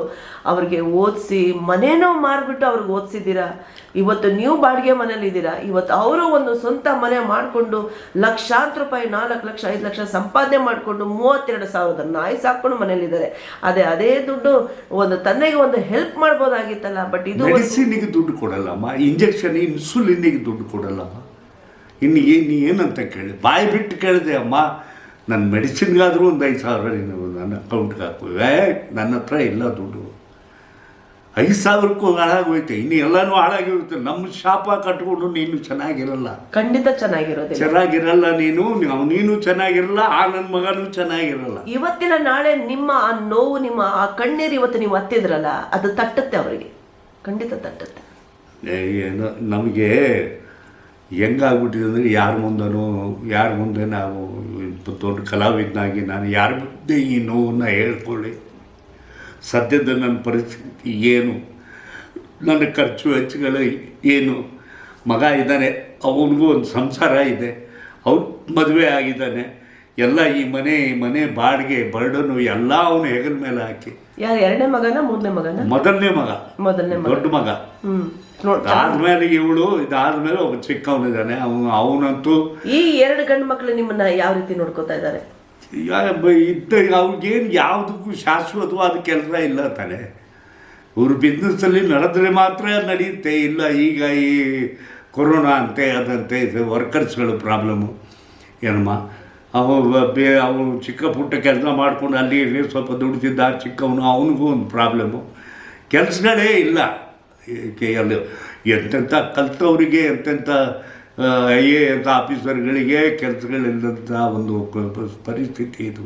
ಅವ್ರಿಗೆ ಓದಿಸಿ, ಮನೇನೋ ಮಾರ್ಬಿಟ್ಟು ಅವ್ರಿಗೆ ಓದಿಸಿದ್ದೀರಾ. ಇವತ್ತು ನೀವು ಬಾಡಿಗೆ ಮನೇಲಿ ಇದ್ದೀರಾ, ಇವತ್ತು ಅವರು ಒಂದು ಸ್ವಂತ ಮನೆ ಮಾಡಿಕೊಂಡು ಲಕ್ಷಾಂತರ ರೂಪಾಯಿ, 4 ಲಕ್ಷ 5 ಲಕ್ಷ ಸಂಪಾದನೆ ಮಾಡಿಕೊಂಡು 32,000 ನಾಯಿ ಸಾಕೊಂಡು ಮನೇಲಿದ್ದಾರೆ. ಅದೇ ದುಡ್ಡು ಒಂದು ತಂದೆಗೆ ಒಂದು ಹೆಲ್ಪ್ ಮಾಡ್ಬೋದಾಗಿತ್ತಲ್ಲ. ಬಟ್ ಇದು ಮೆಡಿಸಿನ್ಗೆ ದುಡ್ಡು ಕೊಡಲ್ಲಮ್ಮ, ಇಂಜೆಕ್ಷನ್ ಇನ್ಸುಲಿನ್ಗೆ ದುಡ್ಡು ಕೊಡಲ್ಲಮ್ಮ. ಇನ್ನು ನೀ ಏನಂತ ಕೇಳಿ, ಬಾಯಿ ಬಿಟ್ಟು ಕೇಳಿದೆ, ಅಮ್ಮ ನನ್ನ ಮೆಡಿಸಿನ್ಗಾದರೂ ಒಂದು 5,000 ನೀನು ನನ್ನ ಅಕೌಂಟ್ಗೆ ಹಾಕು. ನನ್ನ ಹತ್ರ ಇಲ್ಲ ದುಡ್ಡು, 5,000ಕ್ಕೂ ಹಾಳಾಗೋಯ್ತೆ. ಇನ್ನು ಎಲ್ಲನೂ ಹಾಳಾಗಿರುತ್ತೆ. ನಮ್ಮ ಶಾಪ ಕಟ್ಕೊಂಡು ನೀನು ಚೆನ್ನಾಗಿರಲ್ಲ, ಖಂಡಿತ ಚೆನ್ನಾಗಿರಲ್ಲ. ನೀನು ಚೆನ್ನಾಗಿರಲ್ಲ, ನನ್ನ ಮಗನೂ ಚೆನ್ನಾಗಿರಲ್ಲ. ಇವತ್ತಿನ ನಾಳೆ ನಿಮ್ಮ ಆ ನೋವು, ನಿಮ್ಮ ಆ ಕಣ್ಣೀರು ಇವತ್ತು ನೀವು ಹತ್ತಿದ್ರಲ್ಲ, ಅದು ತಟ್ಟುತ್ತೆ ಅವರಿಗೆ, ಖಂಡಿತ ತಟ್ಟುತ್ತೆ. ಏನು ನಮಗೆ ಹೆಂಗಾಗ್ಬಿಟ್ಟಿದೆ ಅಂದರೆ, ಯಾರ ಮುಂದೆ ನಾವು ದೊಡ್ಡ ಕಲಾವಿದನಾಗಿ ನಾನು ಯಾರ ಮುಂದೆ ಈ ನೋವನ್ನು ಹೇಳ್ಕೊಳ್ಳಿ. ಸದ್ಯದ ನನ್ನ ಪರಿಸ್ಥಿತಿ ಏನು, ನನ್ನ ಖರ್ಚು ವೆಚ್ಚಗಳು ಏನು. ಮಗ ಇದ್ದಾನೆ, ಅವನಿಗೂ ಒಂದು ಸಂಸಾರ ಇದೆ, ಅವ್ನು ಮದುವೆ ಆಗಿದ್ದಾನೆ. ಎಲ್ಲ ಈ ಮನೆ ಬಾಡಿಗೆ ಬರ್ಡನ್ನು ಎಲ್ಲ ಅವನು ಹೆಗಲ ಮೇಲೆ ಹಾಕಿ. ಎರಡನೇ ಮಗನ ಮೂರನೇ ಮಗನ? ಮೊದಲನೇ ಮಗ, ದೊಡ್ಡ ಮಗ. ಆದ್ಮೇಲೆ ಇವಳು, ಇದಾದ್ಮೇಲೆ ಒಬ್ಬ ಚಿಕ್ಕವನಿದ್ದಾನೆ. ಅವನಂತೂ ಈ 2 ಗಂಡು ಮಕ್ಕಳು ನಿಮ್ಮನ್ನ ಯಾವ ರೀತಿ ನೋಡ್ಕೋತಾ ಇದ್ದಾರೆ? ಅವ್ರಿಗೇನು ಯಾವುದಕ್ಕೂ ಶಾಶ್ವತವಾದ ಕೆಲಸ ಇಲ್ಲ ತಾನೆ. ಇವ್ರ ಬಿಸ್ನೆಸ್ಸಲ್ಲಿ ನಡೆದ್ರೆ ಮಾತ್ರ ನಡೆಯುತ್ತೆ. ಇಲ್ಲ ಈಗ ಈ ಕೊರೋನಾ ಅಂತೆ ಅದಂತೆ ವರ್ಕರ್ಸ್ಗಳು ಪ್ರಾಬ್ಲಮ್ಮು ಏನಮ್ಮ. ಅವನು ಚಿಕ್ಕ ಪುಟ್ಟ ಕೆಲಸ ಮಾಡ್ಕೊಂಡು ಅಲ್ಲಿ ಸ್ವಲ್ಪ ದುಡ್ತಿದ್ದ ಚಿಕ್ಕವನು, ಅವನಿಗೂ ಒಂದು ಪ್ರಾಬ್ಲಮ್ಮು. ಕೆಲಸಗಳೇ ಇಲ್ಲ. ಅಲ್ಲಿ ಎಂತೆಂಥ ಕಲ್ತವರಿಗೆ, ಎಂತೆಂಥ IAS ಆಫೀಸರ್ಗಳಿಗೆ ಕೆಲಸಗಳಿಲ್ಲದಂಥ ಒಂದು ಪರಿಸ್ಥಿತಿ ಇದು.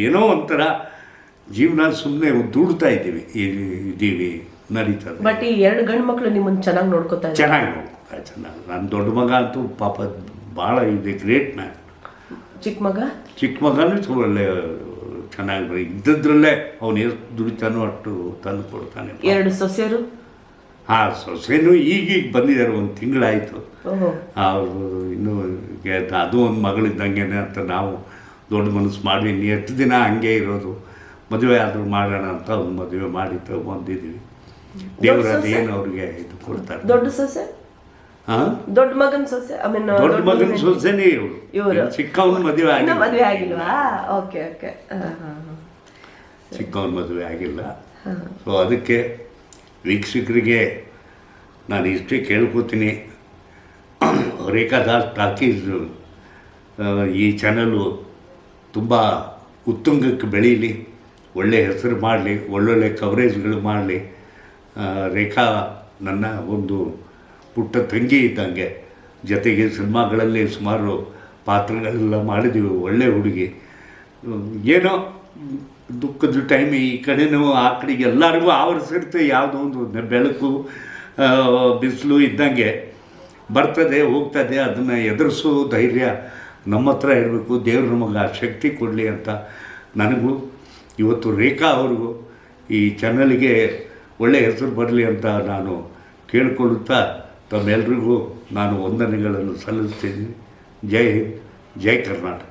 ಏನೋ ಒಂಥರ ಜೀವನ ಸುಮ್ಮನೆ ದುಡ್ತಾ ಇದ್ದೀವಿ ನಡೀತದೆ. ಬಟ್ ಈ 2 ಗಂಡು ಮಕ್ಕಳು ನಿಮ್ಮನ್ನು ಚೆನ್ನಾಗಿ ನೋಡ್ಕೋತಾ ಚೆನ್ನಾಗಿ ಚೆನ್ನಾಗಿ ನನ್ನ ದೊಡ್ಡ ಮಗ ಅಂತೂ ಪಾಪ ಭಾಳ ಇದೆ, ಗ್ರೇಟ್ ಮ್ಯಾನ್. ಚಿಕ್ಕ ಮಗ? ಚಿಕ್ಕ ಮಗನೂ ಒಳ್ಳೆ ಚೆನ್ನಾಗಿ ಇದ್ದದ್ರಲ್ಲೇ ಅವನು ಎಷ್ಟು ದುಡಿತಾನೋ ಅಷ್ಟು ತಂದು ಕೊಡ್ತಾನೆ. 2 ಸೊಸೆಯರು? ಹಾಂ, ಸೊಸೆನೂ ಈಗೀಗ ಬಂದಿದ್ದಾರೆ, ಒಂದು ತಿಂಗಳಾಯಿತು. ಓಹೋ. ಅವರು ಇನ್ನೂ ಅದು ಒಂದು ಮಗಳಿದ್ದಂಗೆ ಅಂತ ನಾವು ದೊಡ್ಡ ಮನಸ್ಸು ಮಾಡಿ ಎಷ್ಟು ದಿನ ಹಂಗೆ ಇರೋದು, ಮದುವೆ ಆದರೂ ಮಾಡೋಣ ಅಂತ ಒಂದು ಮದುವೆ ಮಾಡಿ ಬಂದಿದ್ದೀವಿ. ದೇವರ ಅದೇನು ಅವ್ರಿಗೆ ಇದು ಕೊಡ್ತಾರೆ. ದೊಡ್ಡ ಸೊಸೆ? ಹಾಂ, ದೊಡ್ಡ ಮಗನ ಸೊಸೆ? ದೊಡ್ಡ ಮಗನ ಸೊಸೆನೇ ಇವರು. ಚಿಕ್ಕವನ ಮದುವೆ ಆಗಿಲ್ಲ. ಮದುವೆ ಆಗಿಲ್ವಾ? Okay okay. ಚಿಕ್ಕವನ ಮದುವೆ ಆಗಿಲ್ಲ. ಸೊ ಅದಕ್ಕೆ ವೀಕ್ಷಕರಿಗೆ ನಾನು ಇಷ್ಟೇ ಕೇಳ್ಕೊತೀನಿ, ರೇಖಾದಾಸ್ ಟಾಕೀಸ್ ಈ ಚಾನಲು ತುಂಬ ಉತ್ತುಂಗಕ್ಕೆ ಬೆಳೀಲಿ, ಒಳ್ಳೆಯ ಹೆಸರು ಮಾಡಲಿ, ಒಳ್ಳೊಳ್ಳೆ ಕವರೇಜ್ಗಳು ಮಾಡಲಿ. ರೇಖಾ ನನ್ನ ಒಂದು ಪುಟ್ಟ ತಂಗಿ ಇದ್ದಂಗೆ, ಜೊತೆಗೆ ಸಿನಿಮಾಗಳಲ್ಲಿ ಸುಮಾರು ಪಾತ್ರಗಳೆಲ್ಲ ಮಾಡಿದ್ದೀವಿ. ಒಳ್ಳೆ ಹುಡುಗಿ. ಏನೋ ದುಃಖದ ಟೈಮ್ ಈ ಕಡೆನೂ ಆ ಕಡೆಗೆ ಎಲ್ಲರಿಗೂ ಆವರಿಸಿರುತ್ತೆ. ಯಾವುದೋ ಒಂದು ಬೆಳಕು ಬಿಸಿಲು ಇದ್ದಂಗೆ ಬರ್ತದೆ ಹೋಗ್ತದೆ. ಅದನ್ನು ಎದುರಿಸೋ ಧೈರ್ಯ ನಮ್ಮ ಹತ್ರ ಇರಬೇಕು. ದೇವರು ನಮಗೆ ಆ ಶಕ್ತಿ ಕೊಡಲಿ ಅಂತ ನನಗೂ, ಇವತ್ತು ರೇಖಾ ಅವ್ರಿಗೂ ಈ ಚಾನಲ್ಗೆ ಒಳ್ಳೆಯ ಹೆಸರು ಬರಲಿ ಅಂತ ನಾನು ಕೇಳಿಕೊಳ್ಳುತ್ತಾ ತಮ್ಮೆಲ್ಲರಿಗೂ ನಾನು ವಂದನೆಗಳನ್ನು ಸಲ್ಲಿಸ್ತೀನಿ. ಜೈ ಹಿಂದ್, ಜೈ ಕರ್ನಾಟಕ.